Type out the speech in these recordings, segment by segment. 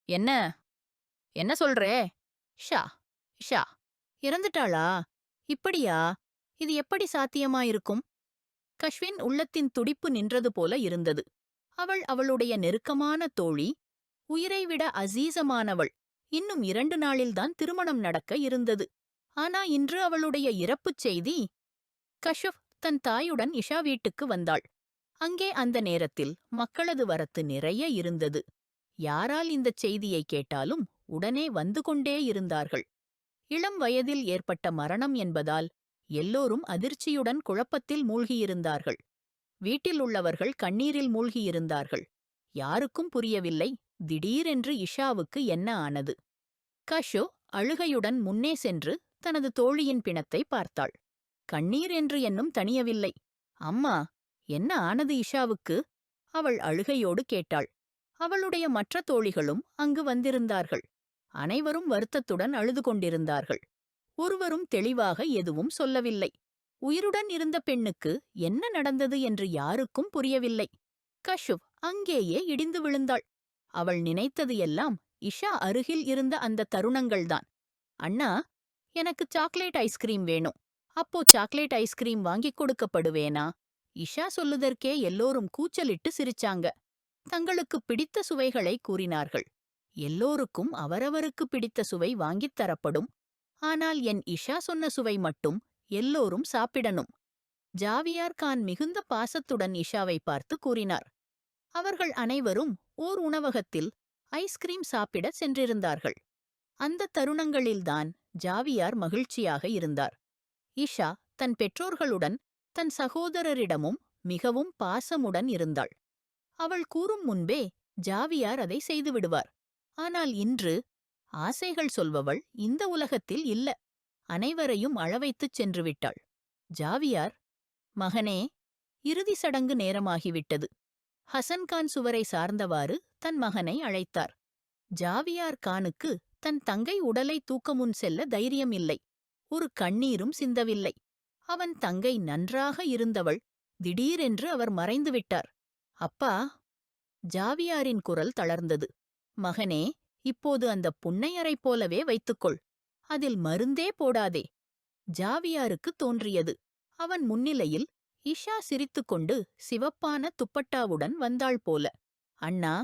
என்ன என்ன சொல்றே? ஷா ஷா இறந்துட்டாளா? இப்படியா? இது எப்படி சாத்தியமாயிருக்கும்? கஷ்வின் உள்ளத்தின் துடிப்பு நின்றது போல இருந்தது. அவள் அவளுடைய நெருக்கமான தோழி, உயிரைவிட அசீசமானவள். இன்னும் 2 நாளில்தான் திருமணம் நடக்க இருந்தது. ஆனா இன்று அவளுடைய இறப்புச் செய்தி. கஷுப் தன் தாயுடன் இஷா வீட்டுக்கு வந்தாள். அங்கே அந்த நேரத்தில் மக்களது வரத்து நிறைய இருந்தது. யாரால் இந்தச் செய்தியை கேட்டாலும் உடனே வந்து கொண்டே இருந்தார்கள். இளம் வயதில் ஏற்பட்ட மரணம் என்பதால் எல்லோரும் அதிர்ச்சியுடன் குழப்பத்தில் மூழ்கியிருந்தார்கள். வீட்டில் உள்ளவர்கள் கண்ணீரில் மூழ்கியிருந்தார்கள். யாருக்கும் புரியவில்லை, திடீரென்று இஷாவுக்கு என்ன ஆனது. கஷு அழுகையுடன் முன்னே சென்று தனது தோழியின் பிணத்தை பார்த்தாள். கண்ணீர் என்று என்னும் தணியவில்லை. அம்மா, என்ன ஆனது இஷாவுக்கு? அவள் அழுகையோடு கேட்டாள். அவளுடைய மற்ற தோழிகளும் அங்கு வந்திருந்தார்கள். அனைவரும் வருத்தத்துடன் அழுது கொண்டிருந்தார்கள். ஒருவரும் தெளிவாக எதுவும் சொல்லவில்லை. உயிருடன் இருந்த பெண்ணுக்கு என்ன நடந்தது என்று யாருக்கும் புரியவில்லை. கஷுவ் அங்கேயே இடிந்து விழுந்தாள். அவள் நினைத்தது எல்லாம் இஷா அருகில் இருந்த அந்த தருணங்கள்தான். அண்ணா, எனக்கு சாக்லேட் ஐஸ்கிரீம் வேணும். அப்போ சாக்லேட் ஐஸ்கிரீம் வாங்கிக் கொடுக்கப்படுவேனா? இஷா சொல்லுதற்கே எல்லோரும் கூச்சலிட்டு சிரிச்சாங்க. தங்களுக்கு பிடித்த சுவைகளை கூறினார்கள். எல்லோருக்கும் அவரவருக்கு பிடித்த சுவை வாங்கித் தரப்படும். ஆனால் என் இஷா சொன்ன சுவை மட்டும் எல்லோரும் சாப்பிடணும். ஜாவியார் கான் மிகுந்த பாசத்துடன் இஷாவை பார்த்து கூறினார். அவர்கள் அனைவரும் ஓர் உணவகத்தில் ஐஸ்கிரீம் சாப்பிட சென்றிருந்தார்கள். அந்த தருணங்களில்தான் ஜாவியார் மகிழ்ச்சியாக இருந்தார். இஷா தன் பெற்றோர்களுடன் தன் சகோதரரிடமும் மிகவும் பாசமுடன் இருந்தாள். அவள் கூறும் முன்பே ஜாவியார் அதை செய்துவிடுவார். ஆனால் இன்று ஆசைகள் சொல்பவள் இந்த உலகத்தில் இல்ல. அனைவரையும் அழவைத்துச் சென்று விட்டாள். ஜாவியார், மகனே, இறுதி சடங்கு நேரமாகிவிட்டது. ஹசன்கான் சுவரை சார்ந்தவாறு தன் மகனை அழைத்தார். ஜாவியார் கானுக்கு தன் தங்கை உடலை தூக்கமுன் செல்ல தைரியம் இல்லை. ஒரு கண்ணீரும் சிந்தவில்லை. அவன் தங்கை நன்றாக இருந்தவள். திடீரென்று அவர் மறைந்துவிட்டார். அப்பா! ஜாவியாரின் குரல் தளர்ந்தது. மகனே, இப்போது அந்த புன்னையரை போலவே வைத்துக்கொள். அதில் மருந்தே போடாதே. ஜாவியாருக்கு தோன்றியது. அவன் முன்னிலையில் இஷா சிரித்துக்கொண்டு சிவப்பான துப்பட்டாவுடன் வந்தாள் போல. அண்ணா,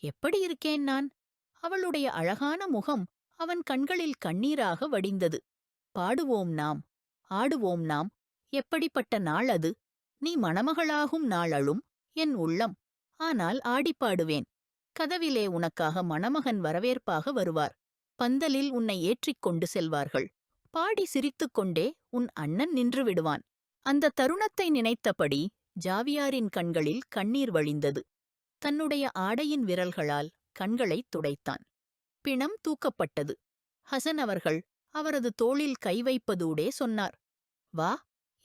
எப்படி இருக்கேன் நான்? அவளுடைய அழகான முகம் அவன் கண்களில் கண்ணீராக வடிந்தது. பாடுவோம் நாம், ஆடுவோம் நாம். எப்படிப்பட்ட நாள் அது! நீ மணமகளாகும் நாளழும் என் உள்ளம். ஆனால் ஆடிப்பாடுவேன். கதவிலே உனக்காக மணமகன் வரவேற்பாக வருவார். பந்தலில் உன்னை ஏற்றிக் கொண்டு செல்வார்கள். பாடி சிரித்துக்கொண்டே உன் அண்ணன் நின்று விடுவான். அந்த தருணத்தை நினைத்தபடி ஜாவியாரின் கண்களில் கண்ணீர் வழிந்தது. தன்னுடைய ஆடையின் விரல்களால் கண்களைத் துடைத்தான். பிணம் தூக்கப்பட்டது. ஹசன் அவர்கள் அவரது தோளில் கை வைப்பதூடே சொன்னார். வா,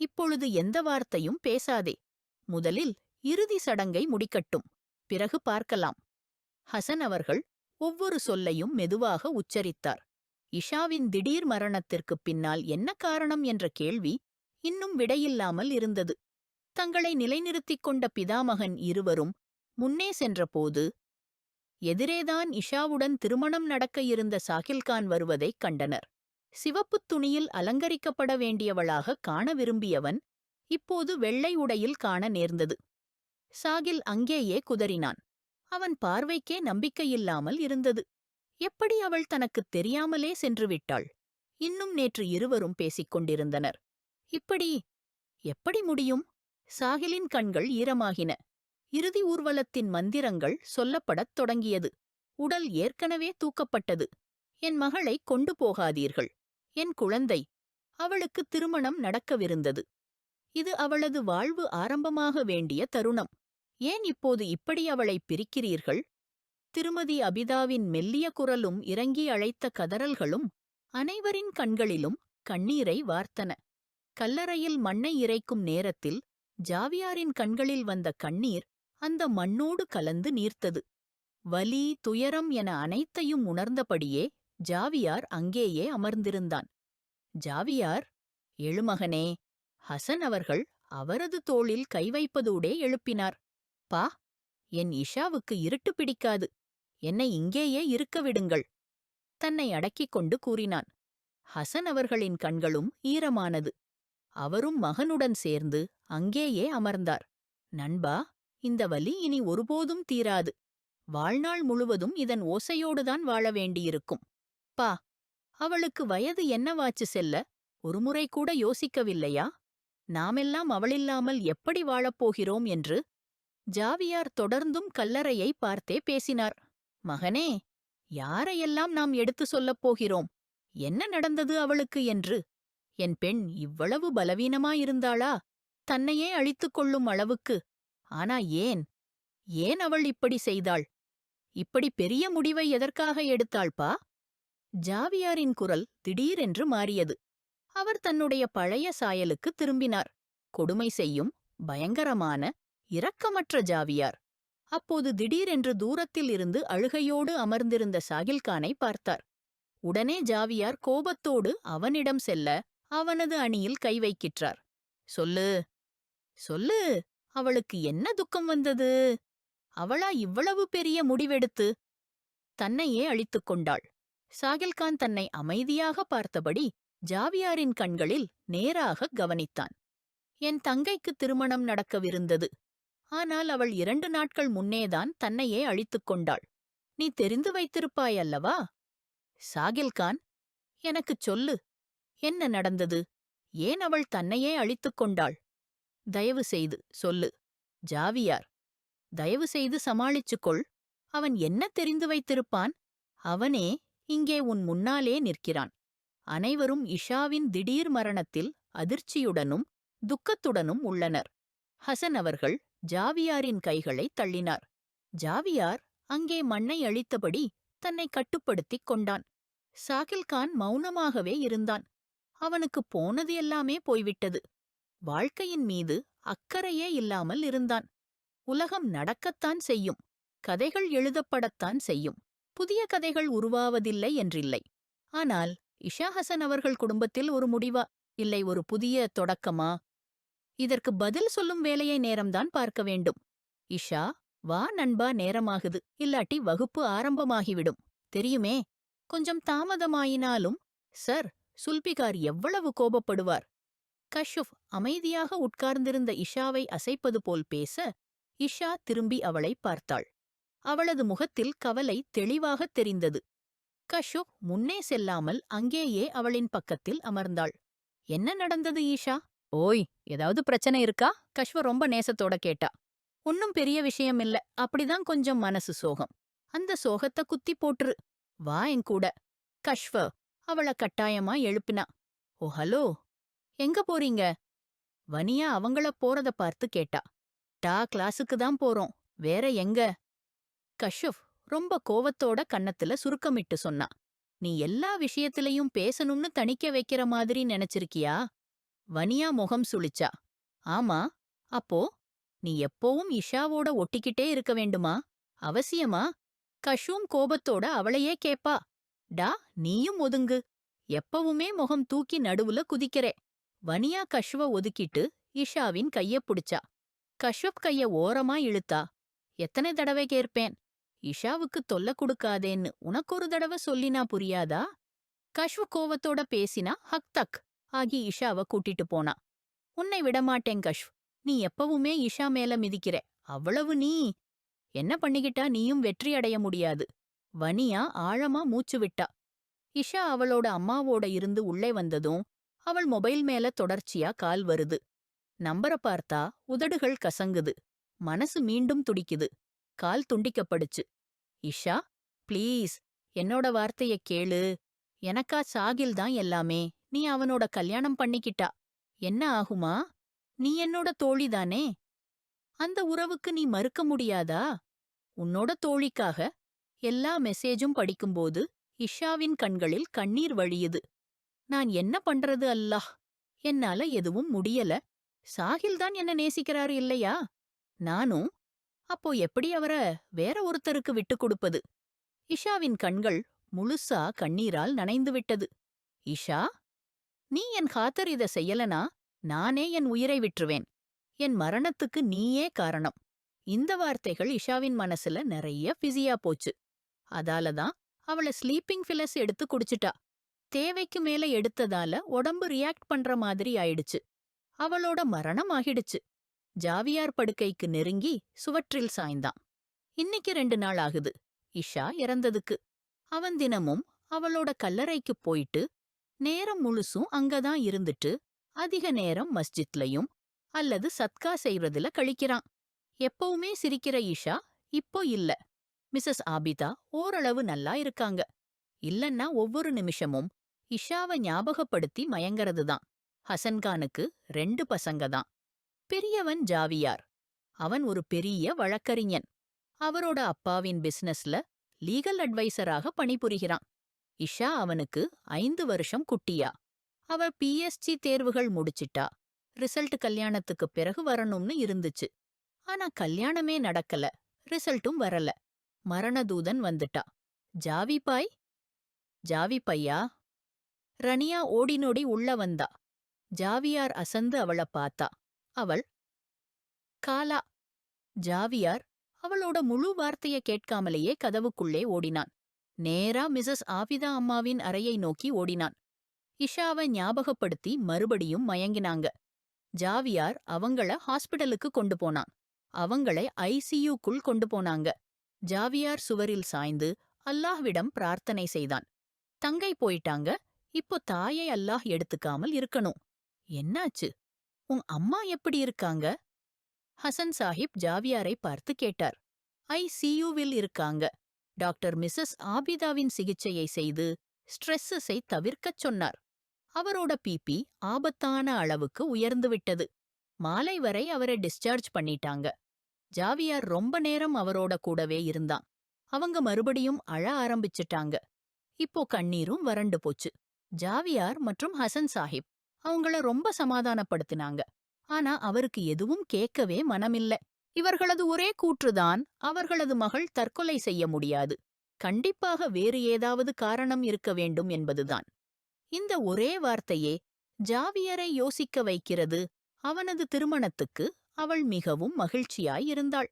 இப்பொழுது எந்த வார்த்தையும் பேசாதே. முதலில் இறுதி சடங்கை முடிக்கட்டும். பிறகு பார்க்கலாம். ஹசன் அவர்கள் ஒவ்வொரு சொல்லையும் மெதுவாக உச்சரித்தார். இஷாவின் திடீர் மரணத்திற்குப் பின்னால் என்ன காரணம் என்ற கேள்வி இன்னும் விடையில்லாமல் இருந்தது. தங்களை நிலைநிறுத்திக் கொண்ட பிதாமகன் இருவரும் முன்னே சென்றபோது எதிரேதான் இஷாவுடன் திருமணம் நடக்க இருந்த சாகில்கான் வருவதைக் கண்டனர். சிவப்புத் துணியில் அலங்கரிக்கப்பட வேண்டியவளாக காண விரும்பியவன் இப்போது வெள்ளை உடையில் காண நேர்ந்தது. சாகில் அங்கேயே குதறினான். அவன் பார்வைக்கே நம்பிக்கையில்லாமல் இருந்தது. எப்படி அவள் தனக்குத் தெரியாமலே சென்று விட்டாள்? இன்னும் நேற்று இருவரும் பேசிக் கொண்டிருந்தனர். இப்படி எப்படி முடியும்? சாகிலின் கண்கள் ஈரமாகின. இறுதி ஊர்வலத்தின் மந்திரங்கள் சொல்லப்படத் தொடங்கியது. உடல் ஏற்கனவே தூக்கப்பட்டது. என் மகளை கொண்டு போகாதீர்கள். என் குழந்தை. அவளுக்கு திருமணம் நடக்கவிருந்தது. இது அவளது வாழ்வு ஆரம்பமாக வேண்டிய தருணம். ஏன் இப்போது இப்படி அவளை பிரிக்கிறீர்கள்? திருமதி அபிதாவின் மெல்லிய குரலும் இறங்கி அழைத்த கதறல்களும் அனைவரின் கண்களிலும் கண்ணீரை வார்த்தன. கல்லறையில் மண்ணை இறைக்கும் நேரத்தில் ஜாவியாரின் கண்களில் வந்த கண்ணீர் அந்த மண்ணோடு கலந்து நீர்த்தது. வலி, துயரம் என அனைத்தையும் உணர்ந்தபடியே ஜாவியார் அங்கேயே அமர்ந்திருந்தான். ஜாவியார், எழுமகனே. ஹசன் அவர்கள் அவரது தோளில் கை வைப்பதூடே எழுப்பினார். பா, என் இஷாவுக்கு இருட்டு பிடிக்காது. என்னை இங்கேயே இருக்க விடுங்கள். தன்னை அடக்கிக் கொண்டு கூறினான். ஹசன் அவர்களின் கண்களும் ஈரமானது. அவரும் மகனுடன் சேர்ந்து அங்கேயே அமர்ந்தார். நண்பா, இந்த வலி இனி ஒருபோதும் தீராது. வாழ்நாள் முழுவதும் இதன் ஓசையோடுதான் வாழ வேண்டியிருக்கும். பா, அவளுக்கு வயது என்னவாச்சு செல்ல? ஒருமுறை கூட யோசிக்கவில்லையா? நாமெல்லாம் அவளில்லாமல் எப்படி வாழப்போகிறோம் என்று? ஜாவியார் தொடர்ந்தும் கல்லறையை பார்த்தே பேசினார். மகனே, யாரையெல்லாம் நாம் எடுத்து சொல்லப் போகிறோம்? என்ன நடந்தது அவளுக்கு என்று? என் பெண் இவ்வளவு பலவீனமாயிருந்தாளா? தன்னையே அழித்துக் கொள்ளும் அளவுக்கு? ஆனா ஏன்? ஏன் அவள் இப்படி செய்தாள்? இப்படி பெரிய முடிவை எதற்காக எடுத்தாள்பா? ஜாவியாரின் குரல் திடீரென்று மாறியது. அவர் தன்னுடைய பழைய சாயலுக்கு திரும்பினார். கொடுமை செய்யும், பயங்கரமான, இரக்கமற்ற ஜாவியார். அப்போது திடீரென்று தூரத்தில் இருந்து அழுகையோடு அமர்ந்திருந்த சாகில்கானை பார்த்தார். உடனே ஜாவியார் கோபத்தோடு அவனிடம் செல்ல அவனது அணியில் கை வைக்கிற்றார். சொல்லு, சொல்லு, அவளுக்கு என்ன துக்கம் வந்தது? அவளா இவ்வளவு பெரிய முடிவெடுத்து தன்னையே அழித்துக் கொண்டாள்? சாகில்கான் தன்னை அமைதியாக பார்த்தபடி ஜாவியாரின் கண்களில் நேராக கவனித்தான். என் தங்கைக்கு திருமணம் நடக்கவிருந்தது. ஆனால் அவள் 2 நாட்கள் முன்னேதான் தன்னையே அழித்துக் கொண்டாள். நீ தெரிந்து வைத்திருப்பாய் அல்லவா? சாகில்கான், எனக்குச் சொல்லு, என்ன நடந்தது? ஏன் அவள் தன்னையே அழித்துக் கொண்டாள்? தயவு செய்து சொல்லு. ஜாவியார், தயவு செய்து சமாளிச்சுக்கொள். அவன் என்ன தெரிந்து வைத்திருப்பான்? அவனே இங்கே உன் முன்னாலே நிற்கிறான். அனைவரும் இஷாவின் திடீர் மரணத்தில் அதிர்ச்சியுடனும் துக்கத்துடனும் உள்ளனர். ஹசன் அவர்கள் ஜாவியாரின் கைகளை தள்ளினார். ஜாவியார் அங்கே மண்ணை அழித்தபடி தன்னை கட்டுப்படுத்திக் கொண்டான். சாகில்கான் மௌனமாகவே இருந்தான். அவனுக்கு போனது எல்லாமே போய்விட்டது. வாழ்க்கையின் மீது அக்கறையே இல்லாமல் இருந்தான். உலகம் நடக்கத்தான் செய்யும். கதைகள் எழுதப்படத்தான் செய்யும். புதிய கதைகள் உருவாவதில்லை என்றில்லை. ஆனால் இஷா ஹசன் அவர்கள் குடும்பத்தில் ஒரு முடிவா, இல்லை ஒரு புதிய தொடக்கமா? இதற்கு பதில் சொல்லும் வேலையை நேரம்தான் பார்க்க வேண்டும். இஷா, வா நண்பா, நேரமாகுது. இல்லாட்டி வகுப்பு ஆரம்பமாகிவிடும். தெரியுமே. கொஞ்சம் தாமதமாயினாலும் சார், சுல்பிகார் எவ்வளவு கோபப்படுவார். கஷ்யப் அமைதியாக உட்கார்ந்திருந்த இஷாவை அசைப்பது போல் பேச, இஷா திரும்பி அவளை பார்த்தாள். அவளது முகத்தில் கவலை தெளிவாகத் தெரிந்தது. கஷ்யப் முன்னே செல்லாமல் அங்கேயே அவளின் பக்கத்தில் அமர்ந்தாள். என்ன நடந்தது ஈஷா? ஓய், ஏதாவது பிரச்சனை இருக்கா? கஷ்வ ரொம்ப நேசத்தோட கேட்டா. ஒன்னும் பெரிய விஷயம் இல்ல, அப்படிதான் கொஞ்சம் மனசு சோகம். அந்த சோகத்தை குத்தி போட்டுரு. வா என் கூட. கஷ்வ அவள கட்டாயமா எழுப்பினா. ஓ ஹலோ, எங்க போறீங்க? வனியா அவங்கள போறத பார்த்து கேட்டா. கிளாஸுக்கு தான் போறோம். வேற எங்க? கஷ்யப் ரொம்ப கோவத்தோட கன்னத்துல சுருக்கமிட்டு சொன்னா. நீ எல்லா விஷயத்திலையும் பேசணும்னு தணிக்க வைக்கிற மாதிரி நினைச்சிருக்கியா? வனியா முகம் சுளிச்சா. ஆமா, அப்போ நீ எப்போவும் இஷாவோட ஒட்டிக்கிட்டே இருக்க வேண்டுமா? அவசியமா? கஷும் கோபத்தோட அவளையே கேப்பா. டா, நீயும் ஒதுங்கு. எப்பவுமே முகம் தூக்கி நடுவுல குதிக்கிறே. வனியா கஷ்வ ஒதுக்கிட்டு இஷாவின் கையப் புடிச்சா. கஷ்வப் கைய ஓரமா இழுத்தா. எத்தனை தடவை கேட்பேன்? இஷாவுக்கு தொல்ல குடுக்காதேன்னு உனக்கொரு தடவை சொல்லினா புரியாதா? கஷ்வ கோவத்தோட பேசினா ஹக் தக் ஆகி இஷாவ கூட்டிட்டு போனா. உன்னை விடமாட்டேன் கஷ்வ். நீ எப்பவுமே இஷா மேல மிதிக்கிற. அவ்வளவு நீ என்ன பண்ணிக்கிட்டா நீயும் வெற்றி அடைய முடியாது. வனியா ஆழமா மூச்சு விட்டா. இஷா அவளோட அம்மாவோட இருந்து உள்ளே வந்ததும் அவள் மொபைல் மேல தொடர்ச்சியா கால் வருது. நம்பர பார்த்தா உதடுகள் கசங்குது. மனசு மீண்டும் துடிக்குது. கால் துண்டிக்கப்படுச்சு. இஷா, ப்ளீஸ், என்னோட வார்த்தைய கேளு. எனக்கா சாகில் தான் எல்லாமே. நீ அவனோட கல்யாணம் பண்ணிக்கிட்டா என்ன ஆகுமா? நீ என்னோட தோழிதானே. அந்த உறவுக்கு நீ மறுக்க முடியாதா? உன்னோட தோழிக்காக எல்லா மெசேஜும் படிக்கும்போது இஷாவின் கண்களில் கண்ணீர் வழியுது. நான் என்ன பண்றது அல்லாஹ்? என்னால எதுவும் முடியல. சாகில்தான் என்ன நேசிக்கிறாரு இல்லையா? நானும். அப்போ எப்படி அவர வேற ஒருத்தருக்கு விட்டுக் கொடுப்பது? இஷாவின் கண்கள் முழுசா கண்ணீரால் நனைந்துவிட்டது. இஷா, நீ என் காத்தர் இத செய்யலனா நானே என் உயிரை விட்டுருவேன். என் மரணத்துக்கு நீயே காரணம். இந்த வார்த்தைகள் இஷாவின் மனசுல நிறைய பிஸியா போச்சு. அதாலதான் அவள ஸ்லீப்பிங் பில்லஸ் எடுத்து குடிச்சிட்டா. தேவைக்கு மேல எடுத்ததால உடம்பு ரியாக்ட் பண்ற மாதிரி ஆயிடுச்சு. அவளோட மரணம் ஆகிடுச்சு. ஜாவியார் படுக்கைக்கு நெருங்கி சுவற்றில் சாய்ந்தான். இன்னைக்கு 2 நாள் ஆகுது இஷா இறந்ததுக்கு. அவன் தினமும் அவளோட கல்லறைக்குப் போயிட்டு நேரம் முழுசும் அங்கதான் இருந்துட்டு அதிக நேரம் மஸ்ஜித்லயும் அல்லது சத்கா செய்வதுல கழிக்கிறான். எப்பவுமே சிரிக்கிற இஷா இப்போ இல்ல. மிஸ்ஸஸ் ஆபிதா ஓரளவு நல்லா இருக்காங்க. இல்லன்னா ஒவ்வொரு நிமிஷமும் இஷாவை ஞாபகப்படுத்தி மயங்கறதுதான். ஹசன்கானுக்கு 2 பசங்க தான். பெரியவன் ஜாவியார். அவன் ஒரு பெரிய வழக்கறிஞன். அவரோட அப்பாவின் பிசினஸ்ல லீகல் அட்வைசராக பணிபுரிகிறான். இஷா அவனுக்கு 5 வருஷம் குட்டியா. அவ பிஎஸ்சி தேர்வுகள் முடிச்சிட்டா. ரிசல்ட் கல்யாணத்துக்கு பிறகு வரணும்னு இருந்துச்சு. ஆனா கல்யாணமே நடக்கல. ரிசல்ட்டும் வரல. மரணதூதன் வந்துட்டா. ஜாவிபாய்? ஜாவிபையா? ரனியா ஓடினோடி உள்ள வந்தா. ஜாவியார் அசந்து அவள பார்த்தா. அவள் காலா. ஜாவியார் அவளோட முழு வார்த்தைய கேட்காமலேயே கதவுக்குள்ளே ஓடினான். நேரா மிஸ்ஸஸ் ஆபிதா அம்மாவின் அறையை நோக்கி ஓடினான். இஷாவை ஞாபகப்படுத்தி மறுபடியும் மயங்கினாங்க. ஜாவியார் அவங்கள ஹாஸ்பிடலுக்கு கொண்டு போனான். அவங்களை ஐசியூக்குள் கொண்டு போனாங்க. ஜாவியார் சுவரில் சாய்ந்து அல்லாஹ்விடம் பிரார்த்தனை செய்தான். தங்கை போயிட்டாங்க. இப்போ தாயை அல்லாஹ் எடுத்துக்காமல் இருக்கணும். என்னாச்சு? உன் அம்மா எப்படி இருக்காங்க? ஹசன் சாஹிப் ஜாவியாரை பார்த்து கேட்டார். ஐசியூவில் இருக்காங்க. டாக்டர் மிஸ்ஸஸ் ஆபிதாவின் சிகிச்சையை செய்து ஸ்ட்ரெஸ்ஸை தவிர்க்கச் சொன்னார். அவரோட பிபி ஆபத்தான அளவுக்கு உயர்ந்துவிட்டது. மாலை வரை அவரை டிஸ்சார்ஜ் பண்ணிட்டாங்க. ஜாவியார் ரொம்ப நேரம் அவரோட கூடவே இருந்தான். அவங்க மறுபடியும் அழ ஆரம்பிச்சிட்டாங்க. இப்போ கண்ணீரும் வறண்டு போச்சு. ஜாவியார் மற்றும் ஹசன் சாஹிப் அவங்கள ரொம்ப சமாதானப்படுத்தினாங்க. ஆனா அவருக்கு எதுவும் கேட்கவே மனமில்ல. இவர்களது ஒரே கூற்றுதான், அவர்களது மகள் தற்கொலை செய்ய முடியாது. கண்டிப்பாக வேறு ஏதாவது காரணம் இருக்க வேண்டும் என்பதுதான். இந்த ஒரே வார்த்தையே ஜாவியரை யோசிக்க வைக்கிறது. அவனது திருமணத்துக்கு அவள் மிகவும் மகிழ்ச்சியாயிருந்தாள்.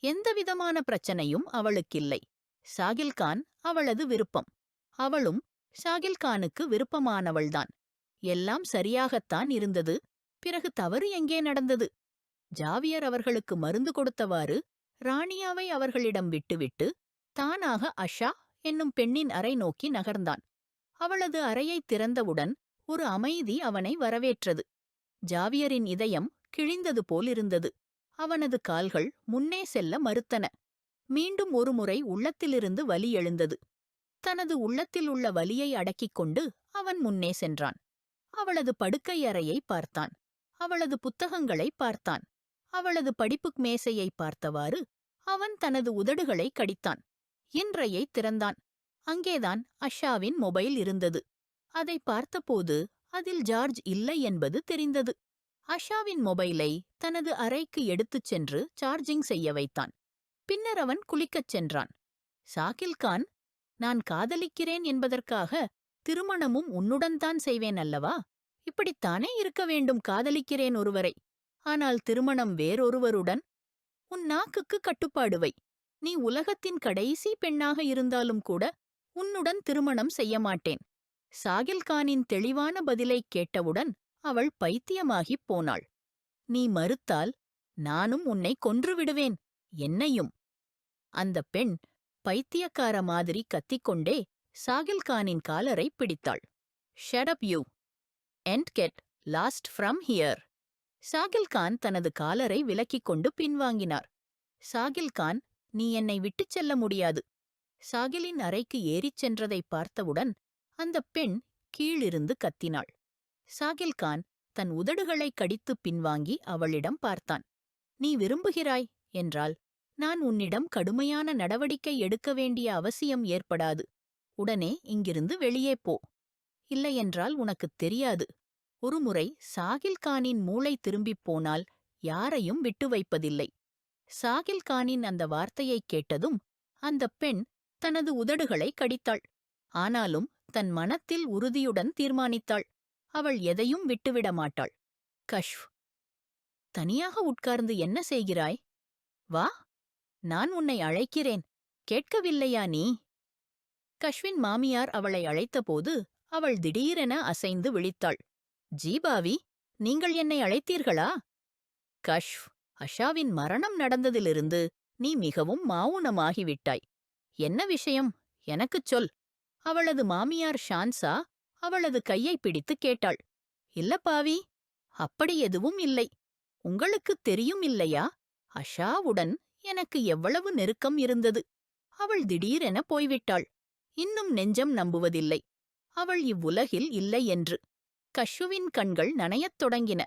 எந்தவிதமான பிரச்சனையும் அவளுக்கில்லை. சாகில்கான் அவளது விருப்பம். அவளும் ஷாகில்கானுக்கு விருப்பமானவள்தான். எல்லாம் சரியாகத்தான் இருந்தது. பிறகு தவறு எங்கே நடந்தது? ஜாவியர் அவர்களுக்கு மருந்து கொடுத்தவாறு ராணியாவை அவர்களிடம் விட்டுவிட்டு தானாக அஷா என்னும் பெண்ணின் அறை நோக்கி நகர்ந்தான். அவளது அறையைத் திறந்தவுடன் ஒரு அமைதி அவனை வரவேற்றது. ஜாவியரின் இதயம் கிழிந்தது போலிருந்தது. அவனது கால்கள் முன்னே செல்ல மறுத்தன. மீண்டும் ஒருமுறை உள்ளத்திலிருந்து வலி எழுந்தது. தனது உள்ளத்தில் உள்ள வலியை அடக்கிக் கொண்டு அவன் முன்னே சென்றான். அவளது படுக்கை அறையை பார்த்தான். அவளது புத்தகங்களை பார்த்தான். அவளது படிப்புக் மேசையை பார்த்தவாறு அவன் தனது உதடுகளை கடித்தான். இன்றையை திறந்தான். அங்கேதான் அஷாவின் மொபைல் இருந்தது. அதை பார்த்தபோது அதில் சார்ஜ் இல்லை என்பது தெரிந்தது. அஷாவின் மொபைலை தனது அறைக்கு எடுத்துச் சென்று சார்ஜிங் செய்ய வைத்தான். பின்னர் அவன் குளிக்கச் சென்றான். சாகில்கான், நான் காதலிக்கிறேன் என்பதற்காக திருமணமும் உன்னுடன்தான் செய்வேன் அல்லவா? இப்படித்தானே இருக்க வேண்டும் காதலிக்கிறேன் ஒருவரை. ஆனால் திருமணம் வேறொருவருடன்? உன் நாக்குக்கு கட்டுப்பாடு வை. நீ உலகத்தின் கடைசி பெண்ணாக இருந்தாலும் கூட உன்னுடன் திருமணம் செய்ய மாட்டேன். சாகில்கானின் தெளிவான பதிலைக் கேட்டவுடன் அவள் பைத்தியமாகிப் போனாள். நீ மறுத்தால் நானும் உன்னை கொன்றுவிடுவேன், என்னையும். அந்தப் பெண் பைத்தியக்கார மாதிரி கத்திக்கொண்டே சாகில்கானின் காலரை பிடித்தாள். Shut up you and get lost from here. Sahil Khan தனது காலரை விலக்கிக் கொண்டு பின்வாங்கினார். சாகில்கான், நீ என்னை விட்டுச் செல்ல முடியாது. சாகிலின் அறைக்கு ஏறிச் சென்றதைப் பார்த்தவுடன் அந்தப் பெண் கீழிருந்து கத்தினாள். சாகில்கான் தன் உதடுகளைக் கடித்துப் பின்வாங்கி அவளிடம் பார்த்தான். நீ விரும்புகிறாய் என்றால் நான் உன்னிடம் கடுமையான நடவடிக்கை எடுக்க வேண்டிய அவசியம் ஏற்படாது. உடனே இங்கிருந்து வெளியே போ. இல்லையென்றால் உனக்குத் தெரியாது. ஒருமுறை சாகில்கானின் மூளை திரும்பிப் போனால் யாரையும் விட்டு வைப்பதில்லை. சாகில்கானின் அந்த வார்த்தையைக் கேட்டதும் அந்தப் பெண் தனது உதடுகளை கடித்தாள். ஆனாலும் தன் மனத்தில் உறுதியுடன் தீர்மானித்தாள். அவள் எதையும் விட்டுவிட மாட்டாள். கஷ்வ், தனியாக உட்கார்ந்து என்ன செய்கிறாய்? வா, நான் உன்னை அழைக்கிறேன். கேட்கவில்லையா நீ? கஷ்வின் மாமியார் அவளை அழைத்தபோது அவள் திடீரென அசைந்து விழித்தாள். ஜீபாவி, நீங்கள் என்னை அழைத்தீர்களா? கஷ்வ், அஷாவின் மரணம் நடந்ததிலிருந்து நீ மிகவும் மௌனமாகிவிட்டாய். என்ன விஷயம்? எனக்குச் சொல். அவளது மாமியார் ஷான்சா அவளது கையை பிடித்து கேட்டாள். இல்ல பாவி, அப்படி எதுவும் இல்லை. உங்களுக்குத் தெரியும் இல்லையா, அஷாவுடன் எனக்கு எவ்வளவு நெருக்கம் இருந்தது. அவள் திடீரென போய்விட்டாள். இன்னும் நெஞ்சம் நம்புவதில்லை. அவள் இவ்வுலகில் இல்லை என்று. கஷ்யுவின் கண்கள் நனையத் தொடங்கின.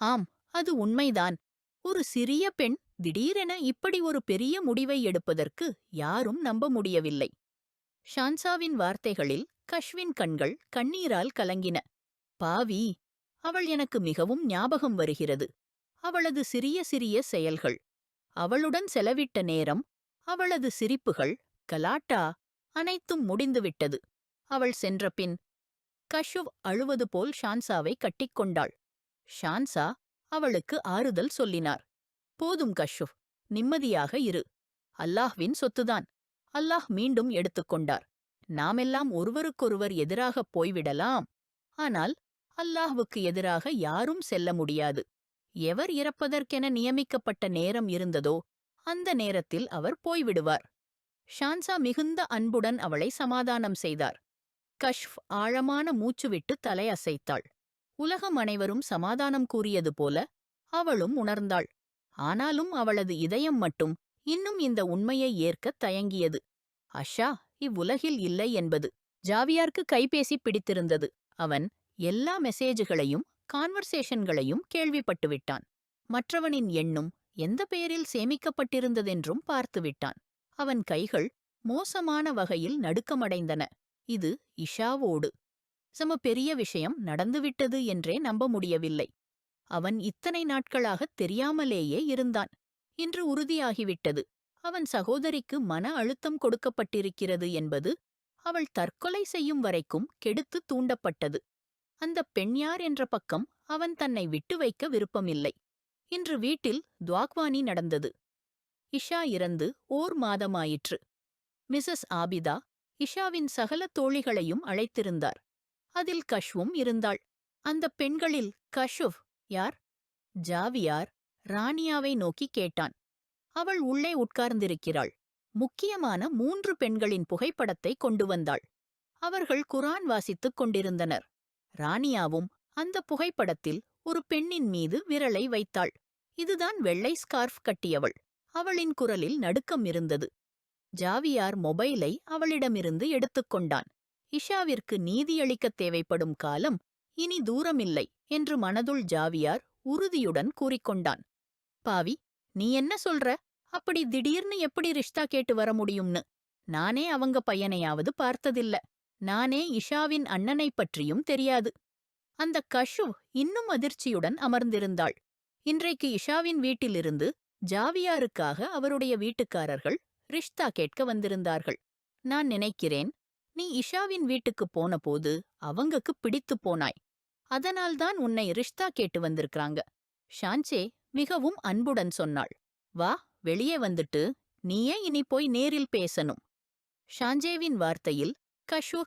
ஆம், அது உண்மைதான். ஒரு சிறிய பெண் திடீரென இப்படி ஒரு பெரிய முடிவை எடுப்பதற்கு யாரும் நம்ப முடியவில்லை. ஷான்சாவின் வார்த்தைகளில் கஷ்வின் கண்கள் கண்ணீரால் கலங்கின. பாவி, அவள் எனக்கு மிகவும் ஞாபகம் வருகிறது. அவளது சிறிய சிறிய செயல்கள், அவளுடன் செலவிட்ட நேரம், அவளது சிரிப்புகள், கலாட்டா, அனைத்தும் முடிந்துவிட்டது. அவள் சென்றபின் கஷ்வ் அழுவது போல் ஷான்சாவை கட்டிக்கொண்டாள். ஷான்சா அவளுக்கு ஆறுதல் சொல்லினார். போதும் கஷ்வ், நிம்மதியாக இரு. அல்லாஹ்வின் சொத்துதான். அல்லாஹ் மீண்டும் எடுத்துக்கொண்டார். நாமெல்லாம் ஒருவருக்கொருவர் எதிராகப் போய்விடலாம். ஆனால் அல்லாஹ்வுக்கு எதிராக யாரும் செல்ல முடியாது. எவர் இறப்பதற்கென நியமிக்கப்பட்ட நேரம் இருந்ததோ அந்த நேரத்தில் அவர் போய்விடுவார். ஷான்சா மிகுந்த அன்புடன் அவளை சமாதானம் செய்தார். கஷ்வ் ஆழமான மூச்சுவிட்டு தலையசைத்தாள். உலகம் அனைவரும் சமாதானம் கூறியது போல அவளும் உணர்ந்தாள். ஆனாலும் அவளது இதயம் மட்டும் இன்னும் இந்த உண்மையை ஏற்கத் தயங்கியது. அஷா இவ்வுலகில் இல்லை என்பது. ஜாவியார்க்கு கைபேசி பிடித்திருந்தது. அவன் எல்லா மெசேஜுகளையும் கான்வர்சேஷன்களையும் கேள்விப்பட்டுவிட்டான். மற்றவனின் எண்ணும் எந்த பெயரில் சேமிக்கப்பட்டிருந்ததென்றும் பார்த்துவிட்டான். அவன் கைகள் மோசமான வகையில் நடுக்கமடைந்தன. இது இஷாவோடு பெரிய விஷயம் நடந்துவிட்டது என்றே நம்ப முடியவில்லை. அவன் இத்தனை நாட்களாகத் தெரியாமலேயே இருந்தான். இன்று உறுதியாகிவிட்டது. அவன் சகோதரிக்கு மன அழுத்தம் கொடுக்கப்பட்டிருக்கிறது என்பது அவள் தற்கொலை செய்யும் வரைக்கும் கெடுத்து தூண்டப்பட்டது. அந்தப் பெண் யார் என்ற பக்கம் அவன் தன்னை விட்டு வைக்க விருப்பமில்லை. இன்று வீட்டில் துவாக்வானி நடந்தது. இஷா இறந்து ஓர் மாதமாயிற்று. மிஸஸ் ஆபிதா இஷாவின் சகல தோழிகளையும் அழைத்திருந்தார். அதில் கஷ்வும் இருந்தாள். அந்தப் பெண்களில் கஷ்வ் யார்? ஜாவியார் ராணியாவை நோக்கி கேட்டான். அவள் உள்ளே உட்கார்ந்திருக்கிறாள். முக்கியமான 3 பெண்களின் புகைப்படத்தை கொண்டு வந்தாள். அவர்கள் குரான் வாசித்துக் கொண்டிருந்தனர். ராணியாவும் அந்த புகைப்படத்தில் ஒரு பெண்ணின் மீது விரலை வைத்தாள். இதுதான் வெள்ளை ஸ்கார்ஃப் கட்டியவள். அவளின் குரலில் நடுக்கம் இருந்தது. ஜாவியார் மொபைலை அவளிடமிருந்து எடுத்துக்கொண்டான். இஷாவிற்கு நீதியளிக்கத் தேவைப்படும் காலம் இனி தூரமில்லை என்று மனதுள் ஜாவியார் உறுதியுடன் கூறிக்கொண்டான். பாவி, நீ என்ன சொல்ற? அப்படி திடீர்னு எப்படி ரிஷ்தா கேட்டு வர முடியும்னு? நானே அவங்க பையனையாவது பார்த்ததில்ல. நானே இஷாவின் அண்ணனைப் பற்றியும் தெரியாது. அந்த கஷ்வ் இன்னும் அதிர்ச்சியுடன் அமர்ந்திருந்தாள். இன்றைக்கு இஷாவின் வீட்டிலிருந்து ஜாவியாருக்காக அவருடைய வீட்டுக்காரர்கள் ரிஷ்தா கேட்க வந்திருந்தார்கள். நான் நினைக்கிறேன், நீ இஷாவின் வீட்டுக்குப் போனபோது அவங்கக்கு பிடித்துப் போனாய். அதனால்தான் உன்னை ரிஷ்தா கேட்டு வந்திருக்கிறாங்க. ஷான்சே மிகவும் அன்புடன் சொன்னாள். வா, வெளியே வந்துட்டு நீயே இனி போய் நேரில் பேசணும். ஷான்ஜேவின் வார்த்தையில் கஷ்வ்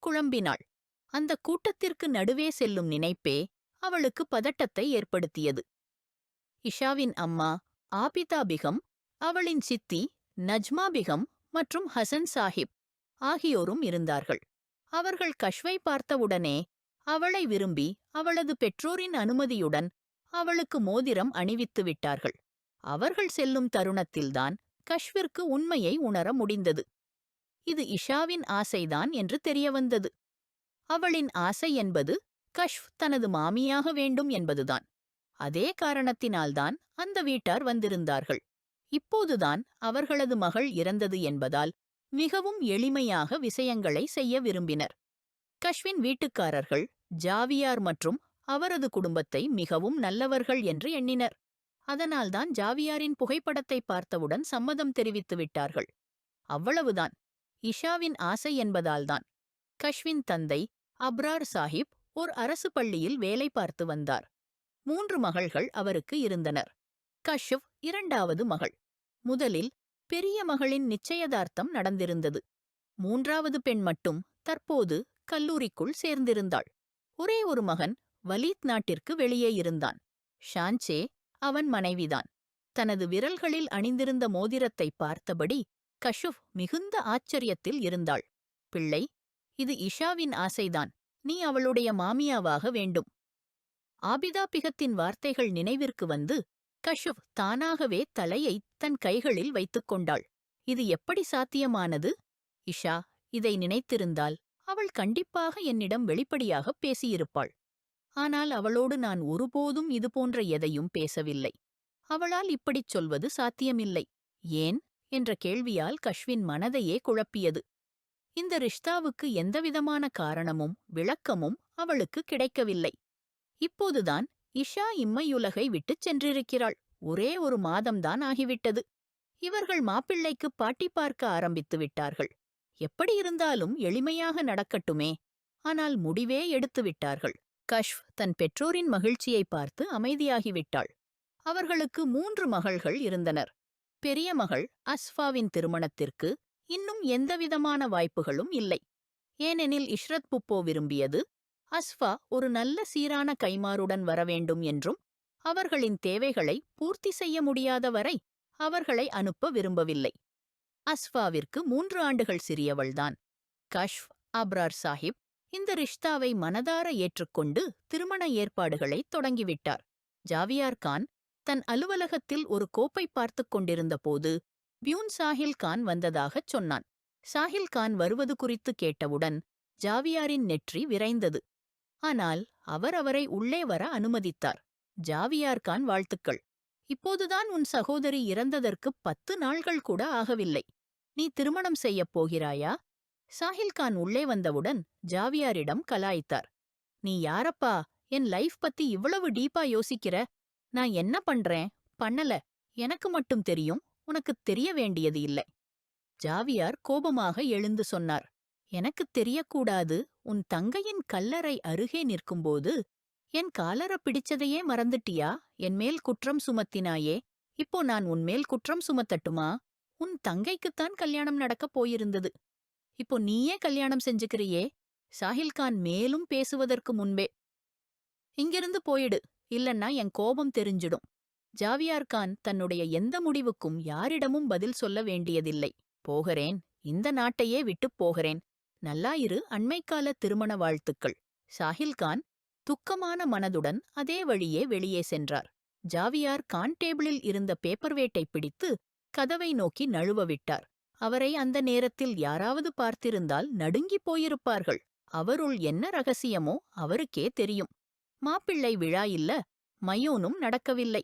குழம்பினாள். அந்த கூட்டத்திற்கு நடுவே செல்லும் நினைப்பே அவளுக்கு பதட்டத்தை ஏற்படுத்தியது. இஷாவின் அம்மா ஆபிதா பிகம், அவளின் சித்தி நஜ்மா பிகம் மற்றும் ஹசன் சாஹிப் ஆகியோரும் இருந்தார்கள். அவர்கள் கஷ்வை பார்த்தவுடனே அவளை விரும்பி அவளது பெற்றோரின் அனுமதியுடன் அவளுக்கு மோதிரம் அணிவித்து விட்டார்கள். அவர்கள் செல்லும் தருணத்தில்தான் கஷ்விற்கு உண்மையை உணர முடிந்தது. இது இஷாவின் ஆசைதான் என்று தெரியவந்தது. அவளின் ஆசை என்பது கஷ்வ் தனது மாமியாக வேண்டும் என்பதுதான். அதே காரணத்தினால்தான் அந்த வீட்டார் வந்திருந்தார்கள். இப்போதுதான் அவர்களது மகள் இறந்தது என்பதால் மிகவும் எளிமையாக விஷயங்களை செய்ய விரும்பினர். கஷ்வின் வீட்டுக்காரர்கள் ஜாவியார் மற்றும் அவரது குடும்பத்தை மிகவும் நல்லவர்கள் என்று எண்ணினர். அதனால்தான் ஜாவியாரின் புகைப்படத்தை பார்த்தவுடன் சம்மதம் தெரிவித்து விட்டார்கள். அவ்வளவுதான். இஷாவின் ஆசை என்பதால்தான். கஷ்வின் தந்தை அப்ரார் சாஹிப் ஓர் அரசு பள்ளியில் வேலை பார்த்து வந்தார். 3 மகள்கள் அவருக்கு இருந்தனர். கஷ்வ் 2வது மகள். முதலில் பெரிய மகளின் நிச்சயதார்த்தம் நடந்திருந்தது. மூன்றாவது பெண் மட்டும் தற்போது கல்லூரிக்குள் சேர்ந்திருந்தாள். ஒரே ஒரு மகன் வலீத் நாட்டிற்கு வெளியே இருந்தான். ஷான்சே அவன் மனைவிதான். தனது விரல்களில் அணிந்திருந்த மோதிரத்தை பார்த்தபடி கஷுப் மிகுந்த ஆச்சரியத்தில் இருந்தாள். பிள்ளை, இது இஷாவின் ஆசைதான். நீ அவளுடைய மாமியாவாக வேண்டும். ஆபிதா பிகத்தின் வார்த்தைகள் நினைவிற்கு வந்து கஷுப் தானாகவே தலையை தன் கைகளில் வைத்துக் கொண்டாள். இது எப்படி சாத்தியமானது? இஷா இதை நினைத்திருந்தால் அவள் கண்டிப்பாக என்னிடம் வெளிப்படையாகப் பேசியிருப்பாள். ஆனால் அவளோடு நான் ஒருபோதும் இதுபோன்ற எதையும் பேசவில்லை. அவளால் இப்படிச் சொல்வது சாத்தியமில்லை. ஏன் என்ற கேள்வியால் கஷ்வின் மனதையே குழப்பியது. இந்த ரிஷ்தாவுக்கு எந்தவிதமான காரணமும் விளக்கமும் அவளுக்கு கிடைக்கவில்லை. இப்போதுதான் இஷா இம்மையுலகை விட்டுச் சென்றிருக்கிறாள். ஒரே ஒரு மாதம்தான் ஆகிவிட்டது. இவர்கள் மாப்பிள்ளைக்கு பாட்டி பார்க்க ஆரம்பித்து விட்டார்கள். எப்படியிருந்தாலும் எளிமையாக நடக்கட்டுமே. ஆனால் முடிவே எடுத்து விட்டார்கள். கஷ்வ் தன் பெற்றோரின் மகிழ்ச்சியை பார்த்து அமைதியாகிவிட்டாள். அவர்களுக்கு 3 மகள்கள் இருந்தனர். பெரிய மகள் அஸ்ஃபாவின் திருமணத்திற்கு இன்னும் எந்தவிதமான வாய்ப்புகளும் இல்லை. ஏனெனில் இஷ்ரத் புப்போ விரும்பியது அஸ்ஃபா ஒரு நல்ல சீரான கைமாறுடன் வரவேண்டும் என்றும் அவர்களின் தேவைகளை பூர்த்தி செய்ய முடியாத வரை அவர்களை அனுப்ப விரும்பவில்லை. அஸ்ஃபாவிற்கு 3 ஆண்டுகள் சிறியவள்தான். கஷ்வ் அப்ரார் சாஹிப் இந்த ரிஷ்தாவை மனதார ஏற்றுக்கொண்டு திருமண ஏற்பாடுகளை தொடங்கிவிட்டார். ஜாவியார் கான் தன் அலுவலகத்தில் ஒரு கோப்பை பார்த்துக் கொண்டிருந்த போது பியூன் சாஹில் கான் வந்ததாகச் சொன்னான். சாஹில் கான் வருவது குறித்து கேட்டவுடன் ஜாவியாரின் நெற்றி விரைந்தது. ஆனால் அவர் அவரை உள்ளே வர அனுமதித்தார். ஜாவியார் கான் வாழ்த்துக்கள். இப்போதுதான் உன் சகோதரி இறந்ததற்கு 10 நாள்கள் கூட ஆகவில்லை. நீ திருமணம் செய்யப் போகிறாயா? சாஹில் கான் உள்ளே வந்தவுடன் ஜாவியாரிடம் கலாய்த்தார். நீ யாரப்பா என் லைஃப் பத்தி இவ்வளவு டீப்பா யோசிக்கிற? நான் என்ன பண்றேன் பண்ணல எனக்கு மட்டும் தெரியும், உனக்குத் தெரிய வேண்டியது இல்லை. ஜாவியார் கோபமாக எழுந்து சொன்னார். எனக்குத் தெரியக்கூடாது. உன் தங்கையின் கல்லறை அருகே நிற்கும்போது என் காலர பிடிச்சதையே மறந்துட்டியா? என்மேல் குற்றம் சுமத்தினாயே, இப்போ நான் உன்மேல் குற்றம் சுமத்தட்டுமா? உன் தங்கைக்குத்தான் கல்யாணம் நடக்கப் போயிருந்தது. இப்போ நீயே கல்யாணம் செஞ்சுக்கிறியே. சாஹில்கான் மேலும் பேசுவதற்கு முன்பே இங்கிருந்து போயிடு, இல்லன்னா என் கோபம் தெரிஞ்சிடும். ஜாவியார் கான் தன்னுடைய எந்த முடிவுக்கும் யாரிடமும் பதில் சொல்ல வேண்டியதில்லை. போகிறேன், இந்த நாட்டையே விட்டுப் போகிறேன். நல்லாயிரு. அண்மைக்கால திருமண வாழ்த்துக்கள். சாஹில்கான் துக்கமான மனதுடன் அதே வழியே வெளியே சென்றார். ஜாவியார் கான் டேபிளில் இருந்த பேப்பர்வேட்டை பிடித்து கதவை நோக்கி நழுவ விட்டார். அவரை அந்த நேரத்தில் யாராவது பார்த்திருந்தால் நடுங்கிப் போயிருப்பார்கள். அவருள் என்ன ரகசியமோ அவருக்கே தெரியும். மாப்பிள்ளை விழா இல்ல, மயோனும் நடக்கவில்லை.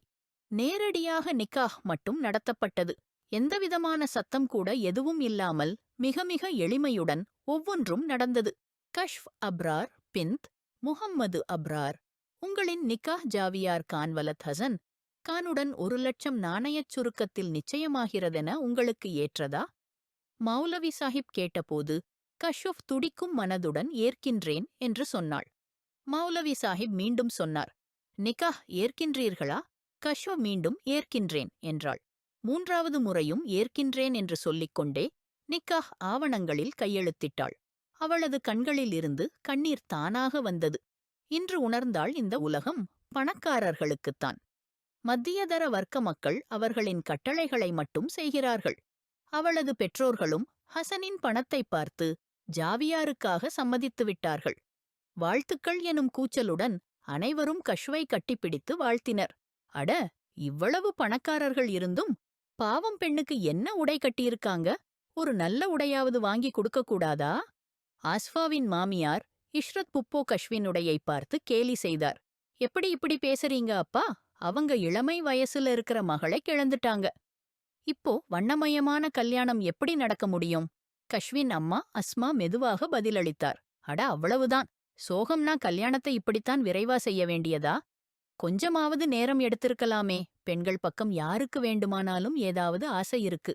நேரடியாக நிக்காஹ் மட்டும் நடத்தப்பட்டது. எந்தவிதமான சத்தம் கூட எதுவும் இல்லாமல் மிக மிக எளிமையுடன் ஒவ்வொன்றும் நடந்தது. கஷ்வ் அப்ரார் பின்த் முஹம்மது அப்ரார், உங்களின் நிக்காஹ் ஜாவியார் கான் வலத் ஹசன் கானுடன் 1,00,000 நாணயச் சுருக்கத்தில் நிச்சயமாகிறதென உங்களுக்கு ஏற்றதா? மௌலவி சாஹிப் கேட்டபோது கஷ்வ் துடிக்கும் மனதுடன் ஏற்கின்றேன் என்று சொன்னாள். மௌலவி சாஹிப் மீண்டும் சொன்னார். நிக்காஹ் ஏற்கின்றீர்களா? கஷ்வ் மீண்டும் ஏற்கின்றேன் என்றாள். 3வது முறையும் ஏற்கின்றேன் என்று சொல்லிக்கொண்டே நிக்காஹ் ஆவணங்களில் கையெழுத்திட்டாள். அவளது கண்களிலிருந்து கண்ணீர் தானாக வந்தது. இன்று உணர்ந்தாள், இந்த உலகம் பணக்காரர்களுக்குத்தான். மத்தியதர வர்க்க மக்கள் அவர்களின் கட்டளைகளை மட்டும் செய்கிறார்கள். அவளது பெற்றோர்களும் ஹசனின் பணத்தை பார்த்து ஜாவியாருக்காக சம்மதித்து விட்டார்கள். வாழ்த்துக்கள் எனும் கூச்சலுடன் அனைவரும் கஷ்வை கட்டிப்பிடித்து வாழ்த்தினர். அட, இவ்வளவு பணக்காரர்கள் இருந்தும் பாவம் பெண்ணுக்கு என்ன உடை கட்டியிருக்காங்க? ஒரு நல்ல உடையாவது வாங்கி கொடுக்கக்கூடாதா? ஆஸ்ஃபாவின் மாமியார் இஷ்ரத் புப்போ கஷ்வின் உடையை பார்த்து கேலி செய்தார். எப்படி இப்படி பேசுறீங்க அப்பா? அவங்க இளமை வயசுல இருக்கிற மகளை கிழந்துட்டாங்க. இப்போ வண்ணமயமான கல்யாணம் எப்படி நடக்க முடியும்? கஷ்வின் அம்மா அஸ்மா மெதுவாக பதிலளித்தார். அட, அவ்வளவுதான். சோகம்னா கல்யாணத்தை இப்படித்தான் விரைவா செய்ய வேண்டியதா? கொஞ்சமாவது நேரம் எடுத்திருக்கலாமே. பெண்கள் பக்கம் யாருக்கு வேண்டுமானாலும் ஏதாவது ஆசை இருக்கு.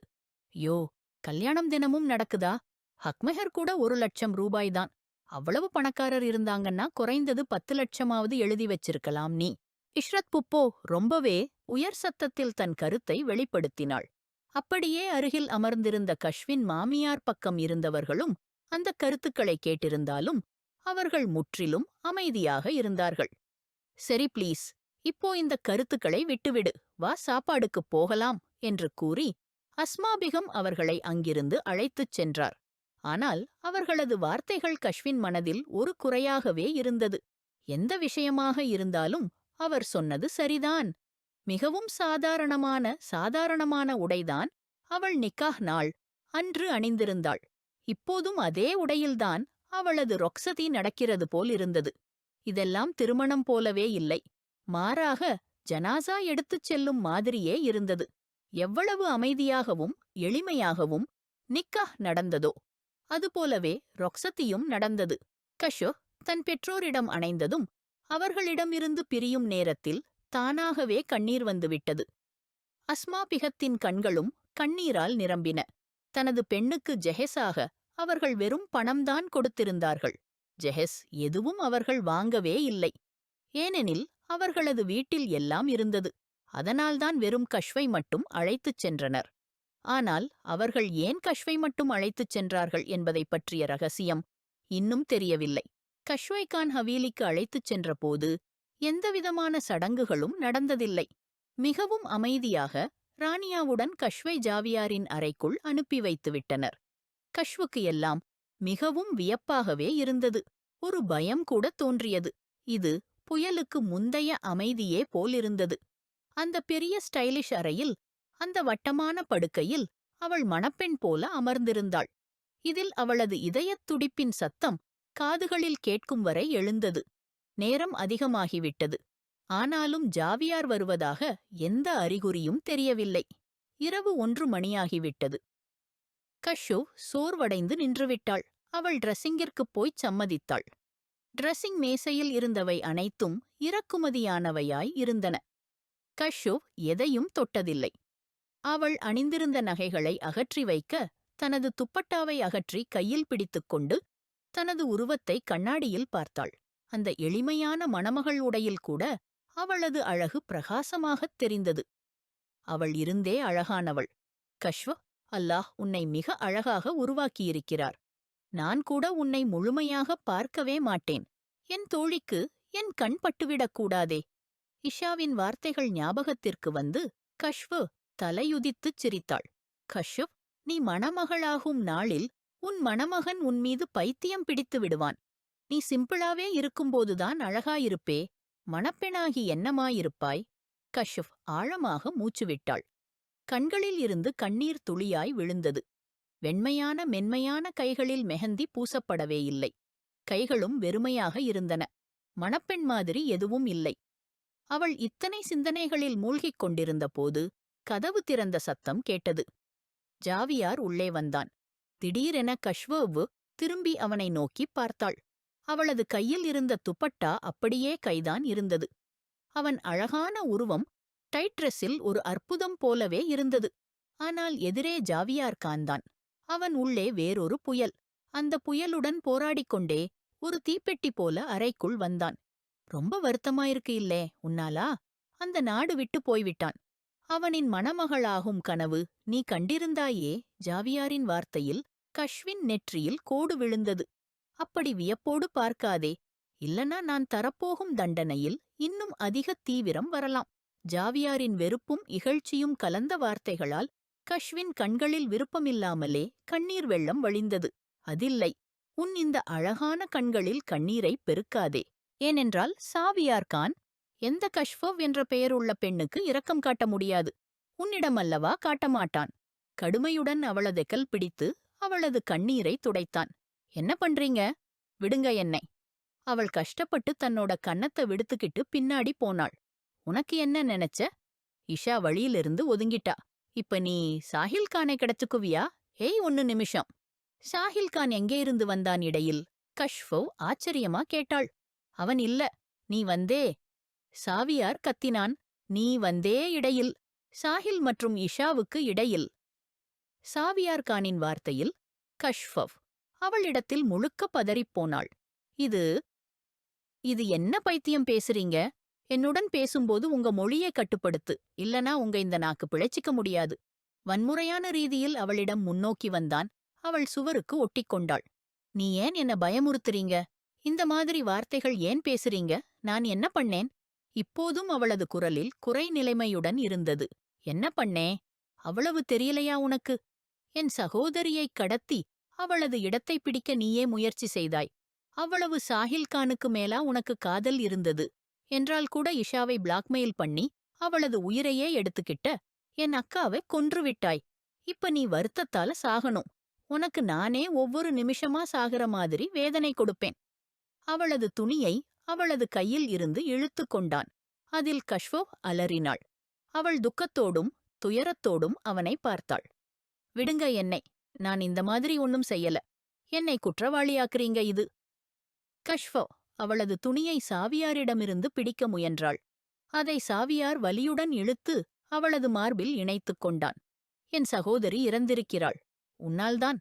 யோ, கல்யாணம் தினமும் நடக்குதா? ஹக்மெஹர் கூட 1,00,000 ரூபாய்தான். அவ்வளவு பணக்காரர் இருந்தாங்கன்னா குறைந்தது 10,00,000ஆவது எழுதி வச்சிருக்கலாம் நீ. இஷ்ரத் புப்போ ரொம்பவே உயர் சத்தத்தில் தன் கருத்தை வெளிப்படுத்தினாள். அப்படியே அருகில் அமர்ந்திருந்த கஷ்வின் மாமியார் பக்கம் இருந்தவர்களும் அந்த கருத்துக்களை கேட்டிருந்தாலும் அவர்கள் முற்றிலும் அமைதியாக இருந்தார்கள். சரி ப்ளீஸ், இப்போ இந்த கருத்துக்களை விட்டுவிடு, வா சாப்பாடுக்குப் போகலாம் என்று கூறி அஸ்மாபிகம் அவர்களை அங்கிருந்து அழைத்துச் சென்றார். ஆனால் அவர்களது வார்த்தைகள் கஷ்வின் மனதில் ஒரு குறையாகவே இருந்தது. எந்த விஷயமாக இருந்தாலும் அவர் சொன்னது சரிதான். மிகவும் சாதாரணமான உடைதான் அவள் நிக்காஹ் நாள் அன்று அணிந்திருந்தாள். இப்போதும் அதே உடையில்தான் அவளது ரொக்ஸதி நடக்கிறது போல் இருந்தது. இதெல்லாம் திருமணம் போலவே இல்லை, மாறாக ஜனாசா எடுத்துச் செல்லும் மாதிரியே இருந்தது. எவ்வளவு அமைதியாகவும் எளிமையாகவும் நிக்காஹ் நடந்ததோ அதுபோலவே ரொக்ஸத்தியும் நடந்தது. கஷோ தன் பெற்றோரிடம் அணைந்ததும் அவர்களிடமிருந்து பிரியும் நேரத்தில் தானாகவே கண்ணீர் வந்துவிட்டது. அஸ்மாபிகத்தின் கண்களும் கண்ணீரால் நிரம்பின. தனது பெண்ணுக்கு ஜெஹெஸாக அவர்கள் வெறும் பணம்தான் கொடுத்திருந்தார்கள். ஜெஹெஸ் எதுவும் அவர்கள் வாங்கவே இல்லை. ஏனெனில் அவர்களது வீட்டில் எல்லாம் இருந்தது. அதனால்தான் வெறும் கஷ்வை மட்டும் அழைத்துச் சென்றனர். ஆனால் அவர்கள் ஏன் கஷ்வை மட்டும் அழைத்துச் சென்றார்கள் என்பதைப் பற்றிய ரகசியம் இன்னும் தெரியவில்லை. கஷ்வைகான் ஹவீலிக்கு அழைத்துச் சென்றபோது எந்தவிதமான சடங்குகளும் நடந்ததில்லை. மிகவும் அமைதியாக ராணியாவுடன் கஷ்வை ஜாவியாரின் அறைக்குள் அனுப்பி வைத்துவிட்டனர். கஷ்வுக்கு எல்லாம் மிகவும் வியப்பாகவே இருந்தது. ஒரு பயம் கூட தோன்றியது. இது புயலுக்கு முந்தைய அமைதியே போலிருந்தது. அந்த பெரிய ஸ்டைலிஷ் அறையில், அந்த வட்டமான படுக்கையில் அவள் மணப்பெண் போல அமர்ந்திருந்தாள். இதில் அவளது இதயத் துடிப்பின் சத்தம் காதுகளில் கேட்கும் வரை எழுந்தது. நேரம் அதிகமாகிவிட்டது. ஆனாலும் ஜாவியார் வருவதாக எந்த அறிகுறியும் தெரியவில்லை. இரவு 1 மணியாகிவிட்டது. கஷு சோர்வடைந்து நின்றுவிட்டாள். அவள் டிரெஸ்ஸிங்கிற்குப் போய்ச் சம்மதித்தாள். டிரெஸ்ஸிங் மேசையில் இருந்தவை அனைத்தும் இறக்குமதியானவையாய் இருந்தன. கஷு எதையும் தொட்டதில்லை. அவள் அணிந்திருந்த நகைகளை அகற்றி வைக்க தனது துப்பட்டாவை அகற்றி கையில் பிடித்துக்கொண்டு தனது உருவத்தை கண்ணாடியில் பார்த்தாள். அந்த எளிமையான மணமகள் உடையில் கூட அவளது அழகு பிரகாசமாகத் தெரிந்தது. அவள் இருந்தே அழகானவள். கஷ்வ, அல்லாஹ் உன்னை மிக அழகாக உருவாக்கியிருக்கிறார். நான் கூட உன்னை முழுமையாகப் பார்க்கவே மாட்டேன். என் தோழிக்கு என் கண் பட்டுவிடக்கூடாதே. இஷாவின் வார்த்தைகள் ஞாபகத்திற்கு வந்து கஷ்வ தலையுதித்துச் சிரித்தாள். கஷ்வ், நீ மணமகளாகும் நாளில் உன் மணமகன் உன்மீது பைத்தியம் பிடித்து விடுவான். நீ சிம்பிளாவே இருக்கும்போதுதான் அழகாயிருப்பே. மணப்பெணாகி என்னமாயிருப்பாய்? கஷ்வ் ஆழமாக மூச்சுவிட்டாள். கண்களில் இருந்து கண்ணீர் துளியாய் விழுந்தது. வெண்மையான மென்மையான கைகளில் மெஹந்தி பூசப்படவே இல்லை. கைகளும் வெறுமையாக இருந்தன. மணப்பெண் மாதிரி எதுவும் இல்லை. அவள் இத்தனை சிந்தனைகளில் மூழ்கிக் கொண்டிருந்த போது கதவு திறந்த சத்தம் கேட்டது. ஜாவியார் உள்ளே வந்தான். திடீரென கஷ்வ் திரும்பி அவனை நோக்கிப் பார்த்தாள். அவளது கையில் இருந்த துப்பட்டா அப்படியே கைதான் இருந்தது. அவன் அழகான உருவம் டைட் ட்ரெஸ்ஸில் ஒரு அற்புதம் போலவே இருந்தது. ஆனால் எதிரே ஜாவியார் கான்தான். அவன் உள்ளே வேறொரு புயல். அந்த புயலுடன் போராடிக்கொண்டே ஒரு தீப்பெட்டி போல அறைக்குள் வந்தான். ரொம்ப வருத்தமாயிருக்கு இல்லே உன்னாலா? அந்த நாடு விட்டு போய்விட்டான். அவனின் மணமகளாகும் கனவு நீ கண்டிருந்தாயே. ஜாவியாரின் வார்த்தையில் கஷ்வின் நெற்றியில் கோடு விழுந்தது. அப்படி வியப்போடு பார்க்காதே. இல்லனா நான் தரப்போகும் தண்டனையில் இன்னும் அதிக தீவிரம் வரலாம். ஜாவியாரின் வெறுப்பும் இகழ்ச்சியும் கலந்த வார்த்தைகளால் கஷ்வின் கண்களில் விருப்பமில்லாமலே கண்ணீர் வெள்ளம் வழிந்தது. அதில்லை, உன் இந்த அழகான கண்களில் கண்ணீரை பெருக்காதே. ஏனென்றால் சாவியார் கான் எந்த கஷ்வவ் என்ற பெயருள்ள பெண்ணுக்கு இரக்கம் காட்ட முடியாது. உன்னிடமல்லவா காட்டமாட்டான். கடுமையுடன் அவளதெக்கல் பிடித்து அவளது கண்ணீரை துடைத்தான். என்ன பண்றீங்க? விடுங்க என்னை. அவள் கஷ்டப்பட்டு தன்னோட கன்னத்தை விடுத்துக்கிட்டு பின்னாடி போனாள். உனக்கு என்ன நினைச்ச? இஷா வழியிலிருந்து ஒதுங்கிட்டா. இப்ப நீ சாஹில் கானை கிடைச்சுக்குவியா? ஏய் 1 நிமிஷம். சாஹில் கான் எங்கே இருந்து வந்தான் இடையில்? கஷ்வவ் ஆச்சரியமா கேட்டாள். அவன் இல்ல, நீ வந்தே. சாவியார் கத்தினான். நீ வந்தே இடையில். சாஹில் மற்றும் இஷாவுக்கு இடையில். சாவியார் கானின் வார்த்தையில் கஷ்வவ் அவளிடத்தில் முழுக்க பதறிப்போனாள். இது என்ன பைத்தியம் பேசுறீங்க? என்னுடன் பேசும்போது உங்க மொழியை கட்டுப்படுத்து. இல்லனா உங்க இந்த நாக்கு பிழைச்சிக்க முடியாது. வன்முறையான ரீதியில் அவளிடம் முன்னோக்கி வந்தான். அவள் சுவருக்கு ஒட்டிக்கொண்டாள். நீ ஏன் என்ன பயமுறுத்துறீங்க? இந்த மாதிரி வார்த்தைகள் ஏன் பேசுறீங்க? நான் என்ன பண்ணேன்? இப்போதும் அவளது குரலில் குறை நிலைமையுடன் இருந்தது. என்ன பண்ணே? அவ்வளவு தெரியலையா உனக்கு? என் சகோதரியைக் கடத்தி அவளது இடத்தை பிடிக்க நீயே முயற்சி செய்தாய். அவ்வளவு சாஹில்கானுக்கு மேலா உனக்கு காதல் இருந்தது என்றால் கூட இஷாவை பிளாக்மெயில் பண்ணி அவளது உயிரையே எடுத்துக்கிட்ட. என் அக்காவை கொன்றுவிட்டாய். இப்ப நீ வருத்தத்தால சாகணும். உனக்கு நானே ஒவ்வொரு நிமிஷமா சாகிற மாதிரி வேதனை கொடுப்பேன். அவளது துணியை அவளது கையில் இருந்து இழுத்து கொண்டான். அதில் கஷ்வோ அலறினாள். அவள் துக்கத்தோடும் துயரத்தோடும் அவனை பார்த்தாள். விடுங்க என்னை. நான் இந்த மாதிரி ஒன்னும் செய்யல. என்னை குற்றவாளியாக்குறீங்க இது. கஷ்வோ அவளது துணியை சாவியாரிடமிருந்து பிடிக்க முயன்றாள். அதை சாவியார் வலியுடன் இழுத்து அவளது மார்பில் இணைத்துக் கொண்டான். என் சகோதரி இறந்திருக்கிறாள். உன்னால்தான்.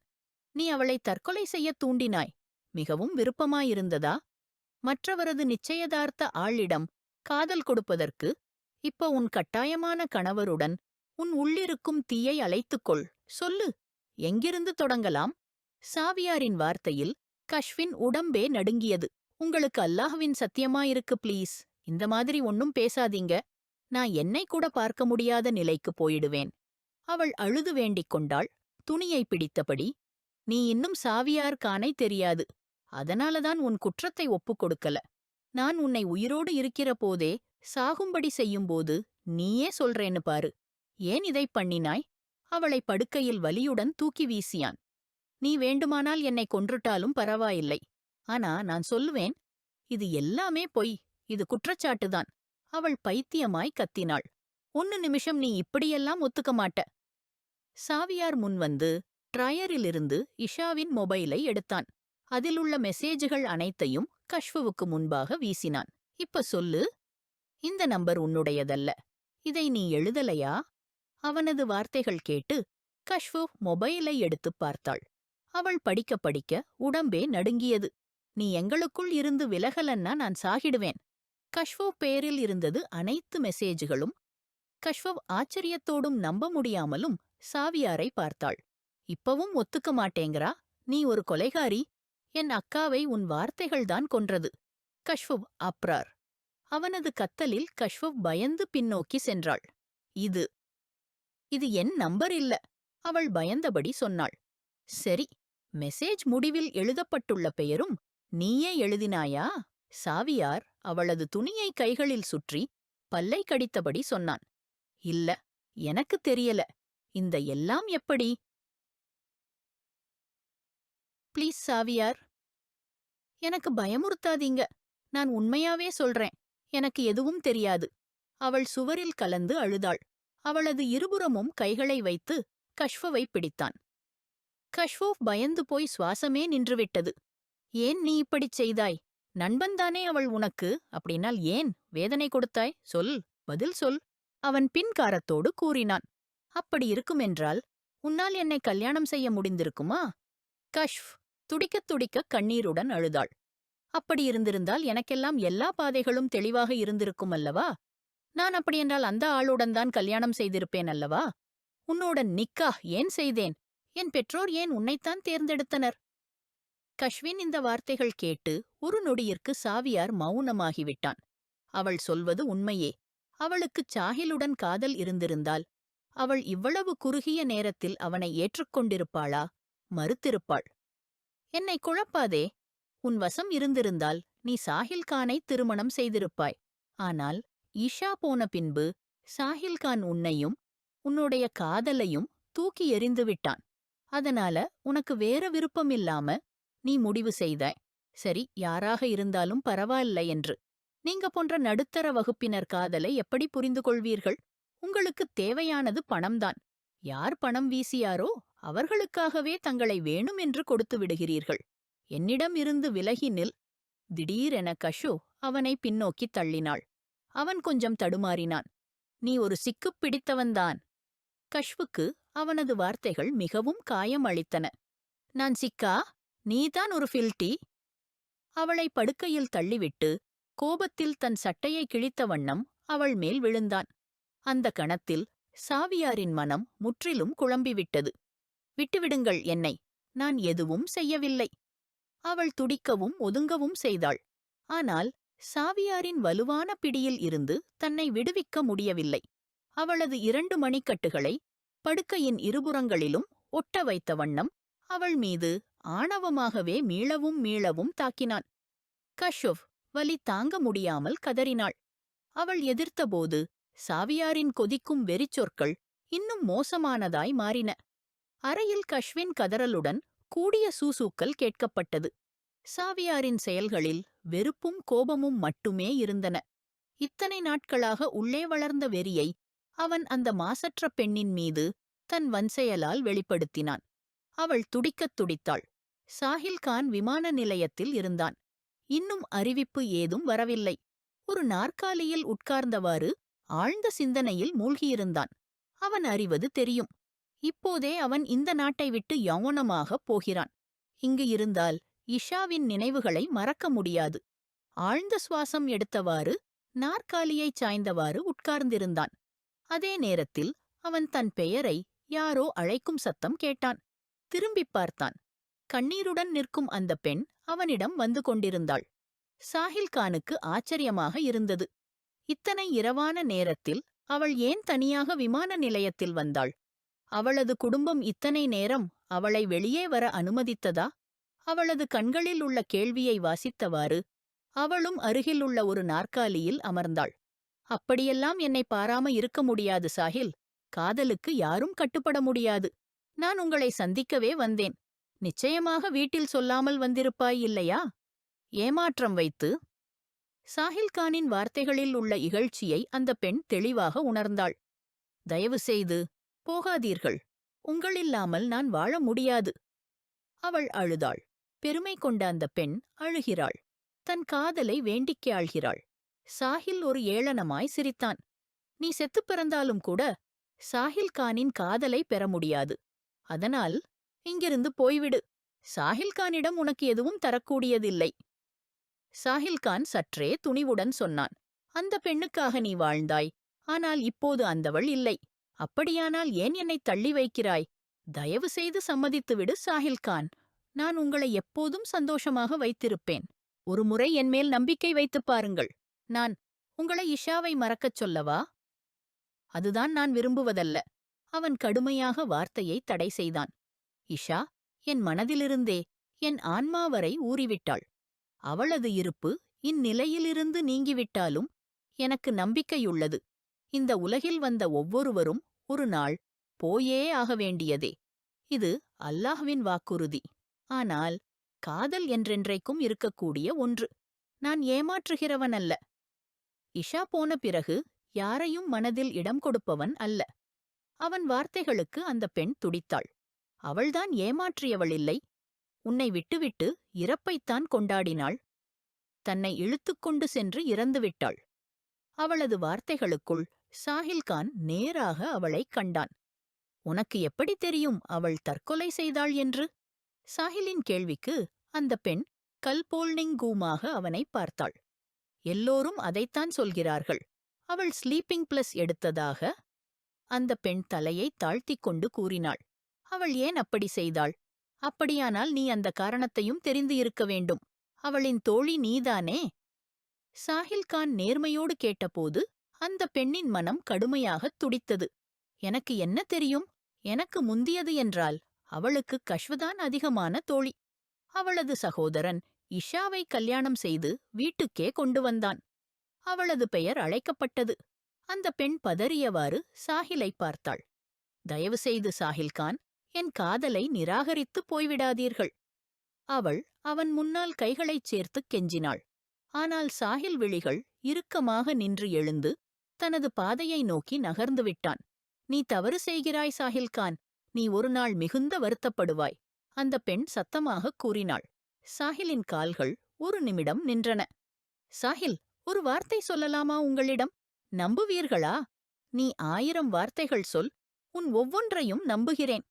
நீ அவளை தற்கொலை செய்யத் தூண்டினாய். மிகவும் விருப்பமாயிருந்ததா? மற்றவரது நிச்சயதார்த்த ஆளிடம் காதல் கொடுப்பதற்கு இப்ப உன் கட்டாயமான கணவருடன் உன் உள்ளிருக்கும் தீயை அழைத்துக்கொள். சொல்லு. எங்கிருந்து தொடங்கலாம்? சாவியாரின் வார்த்தையில் கஷ்வின் உடம்பே நடுங்கியது. உங்களுக்கு அல்லாஹ்வின் சத்தியமாயிருக்கு ப்ளீஸ். இந்த மாதிரி ஒன்னும் பேசாதீங்க. நான் என்னை கூட பார்க்க முடியாத நிலைக்கு போயிடுவேன். அவள் அழுது வேண்டிக் கொண்டாள். துணியை பிடித்தபடி, நீ இன்னும் சாவியார் கானை தெரியாது. அதனாலதான் உன் குற்றத்தை ஒப்புக் கொடுக்கல. நான் உன்னை உயிரோடு இருக்கிற போதே சாகும்படி செய்யும்போது நீயே சொல்றேன்னு பாரு. ஏன் இதை பண்ணினாய்? அவளை படுக்கையில் வலியுடன் தூக்கி வீசியான். நீ வேண்டுமானால் என்னை கொன்றுட்டாலும் பரவாயில்லை. ஆனா நான் சொல்லுவேன், இது எல்லாமே பொய். இது குற்றச்சாட்டுதான். அவள் பைத்தியமாய் கத்தினாள். 1 நிமிஷம் நீ இப்படியெல்லாம் ஒத்துக்க மாட்ட. சாவியார் முன்வந்து ட்ரையரிலிருந்து இஷாவின் மொபைலை எடுத்தான். அதிலுள்ள மெசேஜ்கள் அனைத்தையும் கஷ்வுவுக்கு முன்பாக வீசினான். இப்ப சொல்லு. இந்த நம்பர் உன்னுடையதல்ல. இதை நீ எழுதலையா? அவனது வார்த்தைகள் கேட்டு கஷ்வு மொபைலை எடுத்துப் பார்த்தாள். அவள் படிக்க படிக்க உடம்பே நடுங்கியது. நீ எங்களுக்குள் இருந்து விலகலன்னா நான் சாகிடுவேன். கஷ்வோ பேரில் இருந்தது அனைத்து மெசேஜ்களும். கஷ்வவ் ஆச்சரியத்தோடும் நம்ப முடியாமலும் சாவியாரை பார்த்தாள். இப்பவும் ஒத்துக்க மாட்டேங்கிறா? நீ ஒரு கொலைகாரி. என் அக்காவை உன் வார்த்தைகள்தான் கொன்றது. கஷ்வவ் அப்ரார். அவனது கத்தலில் கஷ்வவ் பயந்து பின்னோக்கி சென்றாள். இது என் நம்பர் இல்ல. அவள் பயந்தபடி சொன்னாள். சரி, மெசேஜ் முடிவில் எழுதப்பட்டுள்ள பெயரும் நீயே எழுதினாயா? சாவியார் அவளது துணியை கைகளில் சுற்றி பல்லை கடித்தபடி சொன்னான். இல்ல, எனக்கு தெரியல. இந்த எல்லாம் எப்படி? ப்ளீஸ் சாவியார். எனக்கு பயமுறுத்தாதீங்க. நான் உண்மையாவே சொல்றேன். எனக்கு எதுவும் தெரியாது. அவள் சுவரில் கலந்து அழுதாள். அவளது இருபுறமும் கைகளை வைத்து கஷ்வவை பிடித்தான். கஷ்வோ பயந்து போய் சுவாசமே நின்றுவிட்டது. ஏன் நீ இப்படிச் செய்தாய்? நண்பன்தானே அவள் உனக்கு. அப்படின்னால் ஏன் வேதனை கொடுத்தாய்? சொல், பதில் சொல். அவன் பின்காரத்தோடு கூறினான். அப்படி இருக்குமென்றால் உன்னால் என்னை கல்யாணம் செய்ய முடிந்திருக்குமா? கஷ்வ் துடிக்கத் துடிக்க கண்ணீருடன் அழுதாள். அப்படி இருந்திருந்தால் எனக்கெல்லாம் எல்லா பாதைகளும் தெளிவாக இருந்திருக்கும் அல்லவா? நான் அப்படியென்றால் அந்த ஆளுடன் தான் கல்யாணம் செய்திருப்பேன் அல்லவா? உன்னோடன் நிக்காஹ் ஏன் செய்தேன்? என் பெற்றோர் ஏன் உன்னைத்தான் தேர்ந்தெடுத்தனர்? கஷ்வின் இந்த வார்த்தைகள் கேட்டு ஒரு நொடியிற்கு சாவியார் மௌனமாகிவிட்டான். அவள் சொல்வது உண்மையே. அவளுக்குச் சாஹிலுடன் காதல் இருந்திருந்தால் அவள் இவ்வளவு குறுகிய நேரத்தில் அவனை ஏற்றுக்கொண்டிருப்பாளா? மறுத்திருப்பாள். என்னை குழப்பாதே. உன் வசம் இருந்திருந்தால் நீ சாஹில்கானை திருமணம் செய்திருப்பாய். ஆனால் ஈஷா போன பின்பு சாஹில்கான் உன்னையும் உன்னுடைய காதலையும் தூக்கி எறிந்துவிட்டான். அதனால உனக்கு வேற விருப்பமில்லாம நீ முடிவு செய்தாய். சரி, யாராக இருந்தாலும் பரவாயில்லை என்று. நீங்க போன்ற நடுத்தர வகுப்பினர் காதலை எப்படி புரிந்து கொள்வீர்கள்? உங்களுக்குத் தேவையானது பணம்தான். யார் பணம் வீசியாரோ அவர்களுக்காகவே தங்களை வேணுமென்று கொடுத்து விடுகிறீர்கள். என்னிடம் இருந்து விலகி நில். திடீரென கஷு அவனை பின்னோக்கித் தள்ளினாள். அவன் கொஞ்சம் தடுமாறினான். நீ ஒரு சிக்குப் பிடித்தவன்தான். கஷ்வுக்கு அவனது வார்த்தைகள் மிகவும் காயம் அளித்தன. நான் சிக்கா? நீதான் ஒரு ஃபில்டி. அவளை படுக்கையில் தள்ளிவிட்டு கோபத்தில் தன் சட்டையை கிழித்த வண்ணம் அவள் மேல் விழுந்தான். அந்த கணத்தில் சாவியாரின் மனம் முற்றிலும் குழம்பிவிட்டது. விட்டுவிடுங்கள் என்னை, நான் எதுவும் செய்யவில்லை. அவள் துடிக்கவும் ஒதுங்கவும் செய்தாள். ஆனால் சாவியாரின் வலுவான பிடியில் இருந்து தன்னை விடுவிக்க முடியவில்லை. அவளது 2 மணிக்கட்டுகளை படுக்கையின் இருபுறங்களிலும் ஒட்ட வைத்த வண்ணம் அவள் மீது ஆணவமாகவே மீளவும் மீளவும் தாக்கினான். கஷுவ் வலி தாங்க முடியாமல் கதறினாள். அவள் எதிர்த்தபோது சாவியாரின் கொதிக்கும் வெறிச்சொற்கள் இன்னும் மோசமானதாய் மாறின. அறையில் கஷ்வின் கதறலுடன் கூடிய சூசூக்கல் கேட்கப்பட்டது. சாவியாரின் செயல்களில் வெறுப்பும் கோபமும் மட்டுமே இருந்தன. இத்தனை நாட்களாக உள்ளே வளர்ந்த வெறியை அவன் அந்த மாசற்ற பெண்ணின் மீது தன் வன்செயலால் வெளிப்படுத்தினான். அவள் துடிக்கத் துடித்தாள். சாஹில்கான் விமான நிலையத்தில் இருந்தான். இன்னும் அறிவிப்பு ஏதும் வரவில்லை. ஒரு நாற்காலியில் உட்கார்ந்தவாறு ஆழ்ந்த சிந்தனையில் மூழ்கியிருந்தான். அவன் அறிவது தெரியும். இப்போதே அவன் இந்த நாட்டை விட்டு யௌவனமாகப் போகிறான். இங்கு இருந்தால் இஷாவின் நினைவுகளை மறக்க முடியாது. ஆழ்ந்த சுவாசம் எடுத்தவாறு நாற்காலியைச் சாய்ந்தவாறு உட்கார்ந்திருந்தான். அதே நேரத்தில் அவன் தன் பெயரை யாரோ அழைக்கும் சத்தம் கேட்டான். திரும்பிப் பார்த்தான். கண்ணீருடன் நிற்கும் அந்த பெண் அவனிடம் வந்து கொண்டிருந்தாள். சாஹில்கானுக்கு ஆச்சரியமாக இருந்தது. இத்தனை இரவான நேரத்தில் அவள் ஏன் தனியாக விமான நிலையத்தில் வந்தாள்? அவளது குடும்பம் இத்தனை நேரம் அவளை வெளியே வர அனுமதித்ததா? அவளது கண்களில் உள்ள கேள்வியை வாசித்தவாறு அவளும் அருகிலுள்ள ஒரு நாற்காலியில் அமர்ந்தாள். அப்படியெல்லாம் என்னை பாராம இருக்க முடியாது சாஹில். காதலுக்கு யாரும் கட்டுப்பட முடியாது. நான் உங்களை சந்திக்கவே வந்தேன். நிச்சயமாக வீட்டில் சொல்லாமல் வந்திருப்பாய் இல்லையா? ஏமாற்றம் வைத்து. சாஹில்கானின் வார்த்தைகளில் உள்ள இகழ்ச்சியை அந்த பெண் தெளிவாக உணர்ந்தாள். தயவு செய்து போகாதீர்கள். உங்களில்லாமல் நான் வாழ முடியாது. அவள் அழுதாள். பெருமை கொண்ட அந்த பெண் அழுகிறாள். தன் காதலை வேண்டிக் ஆள்கிறாள். சாஹில் ஒரு ஏளனமாய் சிரித்தான். நீ செத்துப் பிறந்தாலும் கூட சாஹில்கானின் காதலை பெற முடியாது. அதனால் இங்கிருந்து போய்விடு. சாஹில்கானிடம் உனக்கு எதுவும் தரக்கூடியதில்லை. சாஹில்கான் சற்றே துணிவுடன் சொன்னான். அந்த பெண்ணுக்காக நீ வாழ்ந்தாய். ஆனால் இப்போது அந்தவள் இல்லை. அப்படியானால் ஏன் என்னை தள்ளி வைக்கிறாய்? தயவு செய்து சம்மதித்துவிடு சாஹில்கான். நான் உங்களை எப்போதும் சந்தோஷமாக வைத்திருப்பேன். ஒரு முறை என்மேல் நம்பிக்கை வைத்துப் பாருங்கள். நான் உங்களை இஷாவை மறக்கச் சொல்லவா? அதுதான் நான் விரும்புவதல்ல. அவன் கடுமையாக வார்த்தையை தடை செய்தான். இஷா என் மனதிலிருந்தே என் ஆன்மா வரை ஊறிவிட்டாள். அவளது இருப்பு இந்நிலையிலிருந்து நீங்கிவிட்டாலும் எனக்கு நம்பிக்கையுள்ளது. இந்த உலகில் வந்த ஒவ்வொருவரும் ஒரு நாள் போயே ஆக வேண்டியதே. இது அல்லாஹ்வின் வாக்குறுதி. ஆனால் காதல் என்றென்றைக்கும் இருக்கக்கூடிய ஒன்று. நான் ஏமாற்றுகிறவன் அல்ல. இஷா போன பிறகு யாரையும் மனதில் இடம் கொடுப்பவன் அல்ல. அவன் வார்த்தைகளுக்கு அந்த பெண் துடித்தாள். அவள்தான் ஏமாற்றியவள் இல்லை. உன்னை விட்டுவிட்டு இறப்பைத்தான் கொண்டாடினாள். தன்னை இழுத்துக்கொண்டு சென்று இறந்துவிட்டாள். அவளது வார்த்தைகளுக்குள் சாஹில்கான் நேராக அவளைக் கண்டான். உனக்கு எப்படி தெரியும் அவள் தற்கொலை செய்தாள் என்று? சாஹிலின் கேள்விக்கு அந்த பெண் கல்போல்னிங்கூமாக அவனை பார்த்தாள். எல்லோரும் அதைத்தான் சொல்கிறார்கள். அவள் ஸ்லீப்பிங் பிளஸ் எடுத்ததாக அந்த பெண் தலையை தாழ்த்திக் கொண்டு கூறினாள். அவள் ஏன் அப்படி செய்தாள்? அப்படியானால் நீ அந்த காரணத்தையும் தெரிந்து இருக்க வேண்டும். அவளின் தோழி நீதானே? சாஹில்கான் நேர்மையோடு கேட்டபோது அந்த பெண்ணின் மனம் கடுமையாகத் துடித்தது. எனக்கு என்ன தெரியும்? எனக்கு முந்தியது என்றால் அவளுக்கு கஷ்வதான் அதிகமான தோழி. அவளது சகோதரன் இஷாவை கல்யாணம் செய்து வீட்டுக்கே கொண்டு வந்தான். அவளது பெயர் அழைக்கப்பட்டது. அந்த பெண் பதறியவாறு சாஹிலை பார்த்தாள். தயவு செய்து சாஹில்கான், என் காதலை நிராகரித்து போய்விடாதீர்கள். அவள் அவன் முன்னால் கைகளைச் சேர்த்துக் கெஞ்சினாள். ஆனால் சாஹில் விழிகள் இறுக்கமாக நின்று எழுந்து தனது பாதையை நோக்கி நகர்ந்து விட்டான். நீ தவறு செய்கிறாய் சாஹில்கான். நீ ஒரு நாள் மிகுந்த வருத்தப்படுவாய். அந்த பெண் சத்தமாகக் கூறினாள். சாஹிலின் கால்கள் ஒரு நிமிடம் நின்றன. சாஹில், ஒரு வார்த்தை சொல்லலாமா உங்களிடம்? நம்புவீர்களா? நீ 1000 வார்த்தைகள் சொல். உன் ஒவ்வொன்றையும் நம்புகிறேன்.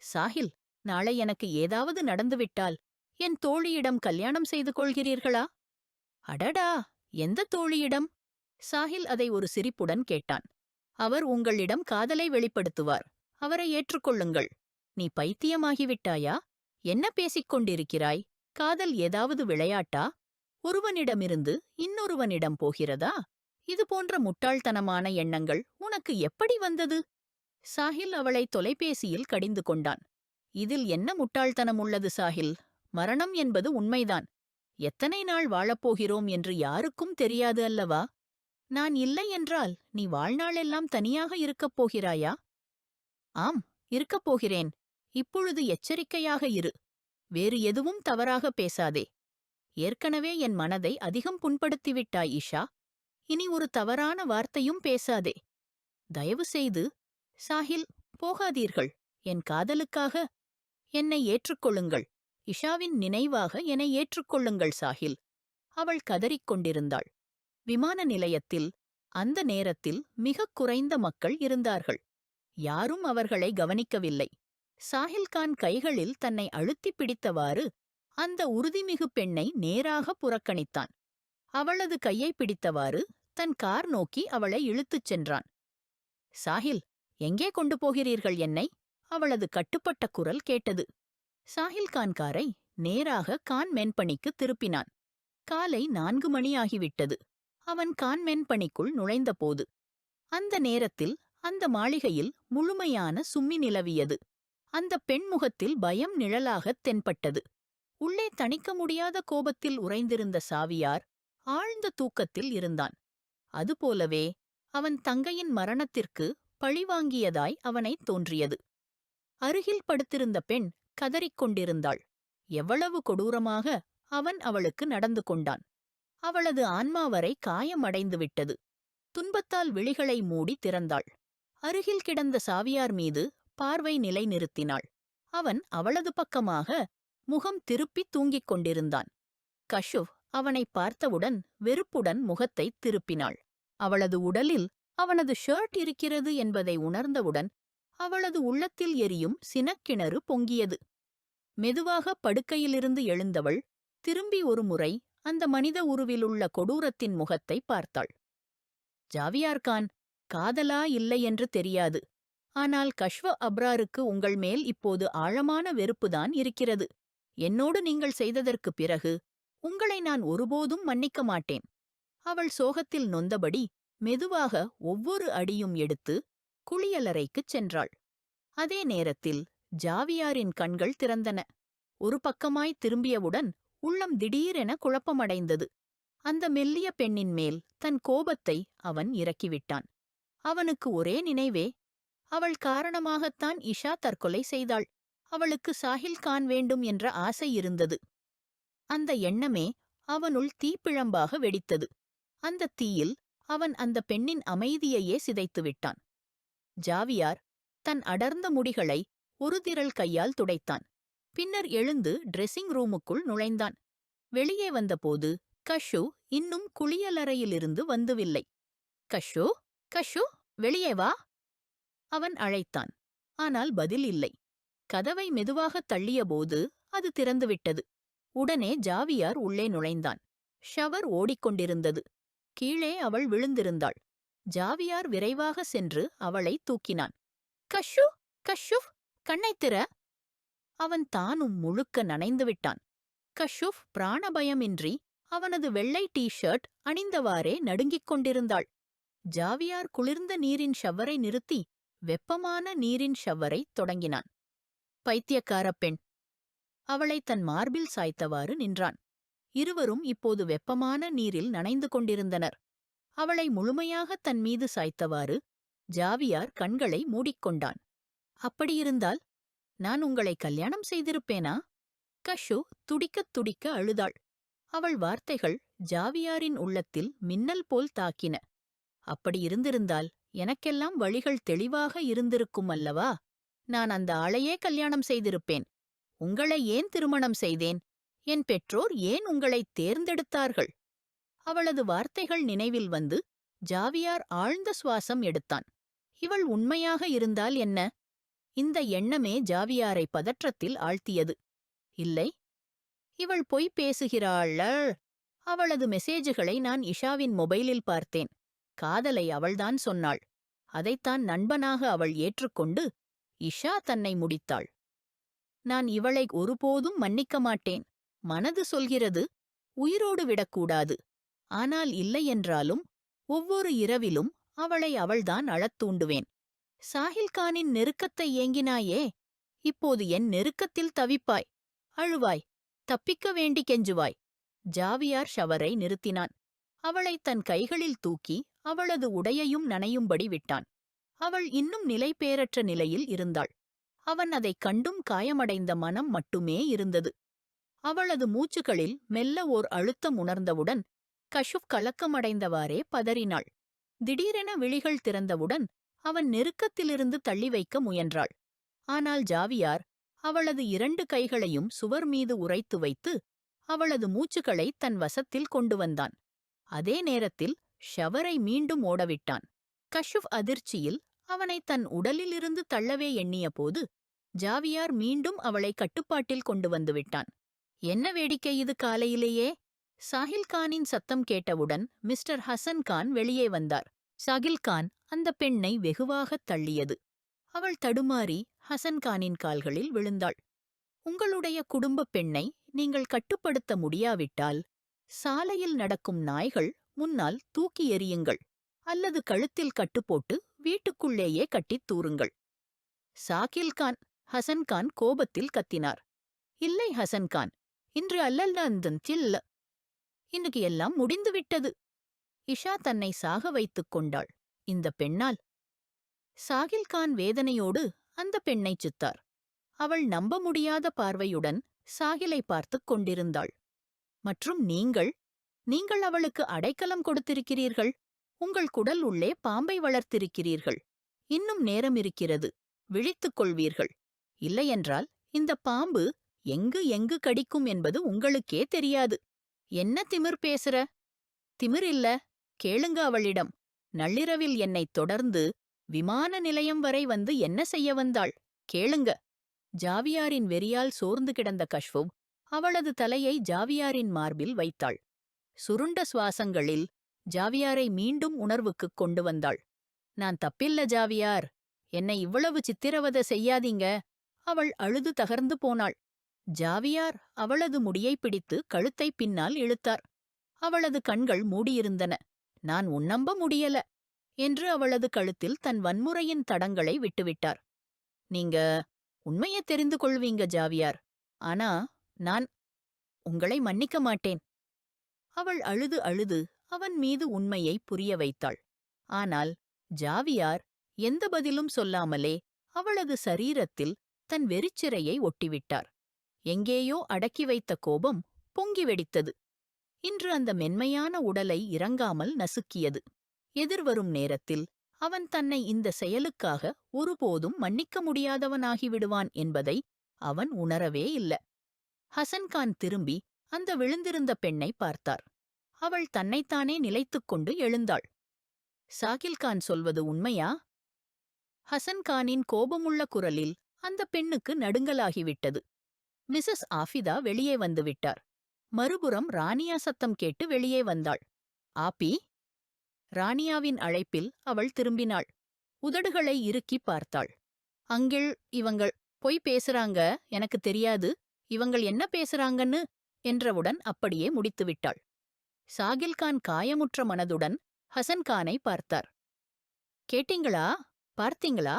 சாஹில், நாளை எனக்கு ஏதாவது நடந்துவிட்டால் என் தோழியிடம் கல்யாணம் செய்து கொள்கிறீர்களா? அடடா, எந்த தோழியிடம்? சாஹில் அதை ஒரு சிரிப்புடன் கேட்டான். அவர் உங்களிடம் காதலை வெளிப்படுத்துவார். அவரை ஏற்றுக்கொள்ளுங்கள். நீ பைத்தியமாகிவிட்டாயா? என்ன பேசிக் கொண்டிருக்கிறாய்? காதல் ஏதாவது விளையாட்டா? ஒருவனிடமிருந்து இன்னொருவனிடம் போகிறதா? இது போன்ற முட்டாள்தனமான எண்ணங்கள் உனக்கு எப்படி வந்தது? சாஹில் அவளை தொலைபேசியில் கடிந்து கொண்டான். இதில் என்ன முட்டாள்தனம் உள்ளது சாஹில்? மரணம் என்பது உண்மைதான். எத்தனை நாள் வாழப்போகிறோம் என்று யாருக்கும் தெரியாது அல்லவா? நான் இல்லை என்றால் நீ வாழ்நாளெல்லாம் தனியாக இருக்கப் போகிறாயா? ஆம், இருக்கப் போகிறேன். இப்பொழுது எச்சரிக்கையாக இரு. வேறு எதுவும் தவறாக பேசாதே. ஏற்கனவே என் மனதை அதிகம் புண்படுத்திவிட்டாய் இஷா. இனி ஒரு தவறான வார்த்தையும் பேசாதே. தயவு செய்து. சாஹில், போகாதீர்கள். என் காதலுக்காக என்னை ஏற்றுக்கொள்ளுங்கள். இஷாவின் நினைவாக என்னை ஏற்றுக்கொள்ளுங்கள் சாஹில். அவள் கதறிக்கொண்டிருந்தாள். விமான நிலையத்தில் அந்த நேரத்தில் மிகக் குறைந்த மக்கள் இருந்தார்கள். யாரும் அவர்களை கவனிக்கவில்லை. சாஹில்கான் கைகளில் தன்னை அழுத்திப் பிடித்தவாறு அந்த உறுதிமிகு பெண்ணை நேராக புறக்கணித்தான். அவளது கையை பிடித்தவாறு தன் கார் நோக்கி அவளை இழுத்துச் சென்றான். சாஹில், எங்கே கொண்டு போகிறீர்கள் என்னை? அவளது கட்டுப்பட்ட குரல் கேட்டது. சாஹில்கான் காரை நேராக கான்மென்பணிக்கு திருப்பினான். காலை 4 மணி ஆகிவிட்டது. அவன் கான்மென்பணிக்குள் நுழைந்தபோது அந்த நேரத்தில் அந்த மாளிகையில் முழுமையான சும்மி நிலவியது. அந்த பெண் முகத்தில் பயம் நிழலாகத் தென்பட்டது. உள்ளே தணிக்க முடியாத கோபத்தில் உறைந்திருந்த சாவியார் ஆழ்ந்த தூக்கத்தில் இருந்தான். அதுபோலவே அவன் தங்கையின் மரணத்திற்கு பழிவாங்கியதாய் அவனைத் தோன்றியது. அருகில் படுத்திருந்த பெண் கதறிக்கொண்டிருந்தாள். எவ்வளவு கொடூரமாக அவன் அவளுக்கு நடந்து கொண்டான். அவளது ஆன்மாவரை காயமடைந்துவிட்டது. துன்பத்தால் விழிகளை மூடி திறந்தாள். அருகில் கிடந்த சாவியார் மீது பார்வை நிலைநிறுத்தினாள். அவன் அவளது பக்கமாக முகம் திருப்பித் தூங்கிக் கொண்டிருந்தான். கஷுவ் அவனை பார்த்தவுடன் வெறுப்புடன் முகத்தைத் திருப்பினாள். அவளது உடலில் அவனது ஷர்ட் இருக்கிறது என்பதை உணர்ந்தவுடன் அவளது உள்ளத்தில் எரியும் சினக்கிணறு பொங்கியது. மெதுவாக படுக்கையிலிருந்து எழுந்தவள் திரும்பி ஒரு முறை அந்த மனித உருவிலுள்ள கொடூரத்தின் முகத்தை பார்த்தாள். ஜாவியார்கான், காதலா இல்லை என்று தெரியாது. ஆனால் கஷ்வ அப்ராருக்கு உங்கள் மேல் இப்போது ஆழமான வெறுப்புதான் இருக்கிறது. என்னோடு நீங்கள் செய்ததற்குப் பிறகு உங்களை நான் ஒருபோதும் மன்னிக்க மாட்டேன். அவள் சோகத்தில் நொந்தபடி மெதுவாக ஒவ்வொரு அடியும் எடுத்து குளியலறைக்குச் சென்றாள். அதே நேரத்தில் ஜாவியாரின் கண்கள் திறந்தன. ஒரு பக்கமாய் திரும்பியவுடன் உள்ளம் திடீரென குழப்பமடைந்தது. அந்த மெல்லிய பெண்ணின் மேல் தன் கோபத்தை அவன் இறக்கிவிட்டான். அவனுக்கு ஒரே நினைவே, அவள் காரணமாகத்தான் இஷா தற்கொலை செய்தாள். அவளுக்கு சாஹில்கான் வேண்டும் என்ற ஆசை இருந்தது. அந்த எண்ணமே அவனுள் தீப்பிழம்பாக வெடித்தது. அந்த தீயில் அவன் அந்த பெண்ணின் அமைதியையே சிதைத்துவிட்டான். ஜாவியார் தன் அடர்ந்த முடிகளை ஒரு திரள் கையால் துடைத்தான். பின்னர் எழுந்து ட்ரெஸ்ஸிங் ரூமுக்குள் நுழைந்தான். வெளியே வந்தபோது கஷு இன்னும் குளியலறையிலிருந்து வந்துவில்லை. கஷு, கஷு, வெளியே வா! அவன் அழைத்தான். ஆனால் பதில் இல்லை. கதவை மெதுவாகத் தள்ளியபோது அது திறந்துவிட்டது. உடனே ஜாவியார் உள்ளே நுழைந்தான். ஷவர் ஓடிக்கொண்டிருந்தது. கீழே அவள் விழுந்திருந்தாள். ஜாவியார் விரைவாக சென்று அவளை தூக்கினான். கஷு, கஷுவ், கண்ணைத் திற! அவன் தானும் முழுக்க நனைந்துவிட்டான். கஷுவ் பிராணபயமின்றி அவனது வெள்ளை டீ ஷர்ட் அணிந்தவாறே நடுங்கிக் கொண்டிருந்தாள். ஜாவியார் குளிர்ந்த நீரின் ஷவரை நிறுத்தி வெப்பமான நீரின் ஷவரை தொடங்கினான். பைத்தியக்காரப் பெண்! அவளை தன் மார்பில் சாய்த்தவாறு நின்றான். இருவரும் இப்போது வெப்பமான நீரில் நனைந்து கொண்டிருந்தனர். அவளை முழுமையாக தன் மீது சாய்த்தவாறு ஜாவியார் கண்களை மூடிக்கொண்டான். அப்படியிருந்தால் நான் உங்களை கல்யாணம் செய்திருப்பேனா? கஷு துடிக்கத் துடிக்க அழுதாள். அவள் வார்த்தைகள் ஜாவியாரின் உள்ளத்தில் மின்னல் போல் தாக்கின. அப்படியிருந்திருந்தால் எனக்கெல்லாம் வழிகள் தெளிவாக இருந்திருக்கும் அல்லவா? நான் அந்த ஆளையே கல்யாணம் செய்திருப்பேன். உங்களை ஏன் திருமணம் செய்தேன்? என் பெற்றோர் ஏன் உங்களைத் தேர்ந்தெடுத்தார்கள்? அவளது வார்த்தைகள் நினைவில் வந்து ஜாவியார் ஆழ்ந்த சுவாசம் எடுத்தான். இவள் உண்மையாக இருந்தால் என்ன? இந்த எண்ணமே ஜாவியாரை பதற்றத்தில் ஆழ்த்தியது. இல்லை, இவள் பொய் பேசுகிறாள். அவளது மெசேஜுகளை நான் இஷாவின் மொபைலில் பார்த்தேன். காதலை அவள்தான் சொன்னாள். அதைத்தான் நண்பனாக அவள் ஏற்றுக்கொண்டு இஷா தன்னை முடித்தாள். நான் இவளை ஒருபோதும் மன்னிக்க மாட்டேன். மனது சொல்கிறது உயிரோடு விடக்கூடாது. ஆனால் இல்லையென்றாலும் ஒவ்வொரு இரவிலும் அவளை அவள்தான் அழத் தூண்டுவேன். சாஹில்கானின் நெருக்கத்தை ஏங்கினாயே, இப்போது என் நெருக்கத்தில் தவிப்பாய், அழுவாய், தப்பிக்க வேண்டி கெஞ்சுவாய். ஜாவியார் ஷவரை நிறுத்தினான். அவளை தன் கைகளில் தூக்கி அவளது உடையையும் நனையும்படி விட்டான். அவள் இன்னும் நிலைபேறற்ற நிலையில் இருந்தாள். அவன் அதைக் கண்டும் காயமடைந்த மனம் மட்டுமே இருந்தது. அவளது மூச்சுகளில் மெல்ல ஓர் அழுத்தம் உணர்ந்தவுடன் கஷுப் கலக்கமடைந்தவாறே பதறினாள். திடீரென விழிகள் திறந்தவுடன் அவன் நெருக்கத்திலிருந்து தள்ளி வைக்க முயன்றாள். ஆனால் ஜாவியார் அவளது 2 கைகளையும் சுவர் மீது உரைத்து வைத்து அவளது மூச்சுகளை தன் வசத்தில் கொண்டு வந்தான். அதே நேரத்தில் ஷவரை மீண்டும் ஓடவிட்டான். கஷுப் அதிர்ச்சியில் அவனை தன் உடலிலிருந்து தள்ளவே எண்ணியபோது ஜாவியார் மீண்டும் அவளை கட்டுப்பாட்டில் கொண்டு வந்து விட்டான். என்ன வேடிக்கை இது காலையிலேயே? சாஹில்கானின் சத்தம் கேட்டவுடன் மிஸ்டர் ஹசன் கான் வெளியே வந்தார். சாகில்கான் அந்த பெண்ணை வெகுவாகத் தள்ளியது. அவள் தடுமாறி ஹசன்கானின் கால்களில் விழுந்தாள். உங்களுடைய குடும்பப் பெண்ணை நீங்கள் கட்டுப்படுத்த முடியாவிட்டால் சாலையில் நடக்கும் நாய்கள் முன்னால் தூக்கி எறியுங்கள், அல்லது கழுத்தில் கட்டுப்போட்டு வீட்டுக்குள்ளேயே கட்டித் தூருங்கள். சாகில்கான் ஹசன்கான் கோபத்தில் கத்தினார். இல்லை ஹசன்கான், இன்று அல்லல்ல, இன்னைக்கு எல்லாம் முடிந்துவிட்டது. இஷா தன்னை சாக வைத்துக் கொண்டாள். இந்த பெண்ணால். சாகில்கான் வேதனையோடு அந்த பெண்ணைச் சுத்தார். அவள் நம்ப முடியாத பார்வையுடன் சாகிலை பார்த்துக் கொண்டிருந்தாள். மற்றும் நீங்கள் அவளுக்கு அடைக்கலம் கொடுத்திருக்கிறீர்கள். உங்கள் குடல் உள்ளே பாம்பை வளர்த்திருக்கிறீர்கள். இன்னும் நேரம் இருக்கிறது, விழித்துக் கொள்வீர்கள். இல்லையென்றால் இந்த பாம்பு எங்கு கடிக்கும் என்பது உங்களுக்கே தெரியாது. என்ன திமிர் பேசுற? திமிர் இல்ல, கேளுங்க அவளிடம். நள்ளிரவில் என்னைத் தொடர்ந்து விமான நிலையம் வரை வந்து என்ன செய்ய வந்தாள்? கேளுங்க. ஜாவியாரின் வெறியால் சோர்ந்து கிடந்த கஷ்ஃபுப் அவளது தலையை ஜாவியாரின் மார்பில் வைத்தாள். சுருண்ட சுவாசங்களில் ஜாவியாரை மீண்டும் உணர்வுக்குக் கொண்டு வந்தாள். நான் தப்பில்ல ஜாவியார், என்னை இவ்வளவு சித்திரவதை செய்யாதீங்க. அவள் அழுது தகர்ந்து போனாள். ஜாவியார் அவளது முடியைப் பிடித்து கழுத்தை பின்னால் இழுத்தார். அவளது கண்கள் மூடியிருந்தன. நான் உன்னம்ப முடியல என்று அவளது கழுத்தில் தன் வன்முறையின் தடங்களை விட்டுவிட்டார். நீங்க உண்மையை தெரிந்து கொள்வீங்க ஜாவியார், ஆனா நான் உங்களை மன்னிக்க மாட்டேன். அவள் அழுது அழுது அவன் மீது உண்மையை புரிய வைத்தாள். ஆனால் ஜாவியார் எந்த பதிலும் சொல்லாமலே அவளது சரீரத்தில் தன் வெறிச்சிறையை ஒட்டிவிட்டார். எங்கேயோ அடக்கி வைத்த கோபம் பொங்கி வெடித்தது. இன்று அந்த மென்மையான உடலை இறங்காமல் நசுக்கியது. எதிர்வரும் நேரத்தில் அவன் தன்னை இந்த செயலுக்காக ஒருபோதும் மன்னிக்க முடியாதவனாகிவிடுவான் என்பதை அவன் உணரவே இல்ல. ஹசன்கான் திரும்பி அந்த விழுந்திருந்த பெண்ணை பார்த்தார். அவள் தன்னைத்தானே நிலைத்துக் கொண்டு எழுந்தாள். சாகில்கான் சொல்வது உண்மையா? ஹசன்கானின் கோபமுள்ள குரலில் அந்த பெண்ணுக்கு நடுங்கலாகிவிட்டது. மிஸஸ் ஆஃபிதா வெளியே வந்துவிட்டார். மறுபுறம் ராணியா சத்தம் கேட்டு வெளியே வந்தாள். ஆப்பி? ராணியாவின் அழைப்பில் அவள் திரும்பினாள். உதடுகளை இறுக்கிப் பார்த்தாள். அங்கிள், இவங்கள் பொய் பேசுறாங்க, எனக்கு தெரியாது. இவங்கள் என்ன பேசுறாங்கன்னு என்றவுடன் அப்படியே முடித்துவிட்டாள். சாகில்கான் காயமுற்ற மனதுடன் ஹசன்கானை பார்த்தார். கேட்டீங்களா? பார்த்தீங்களா?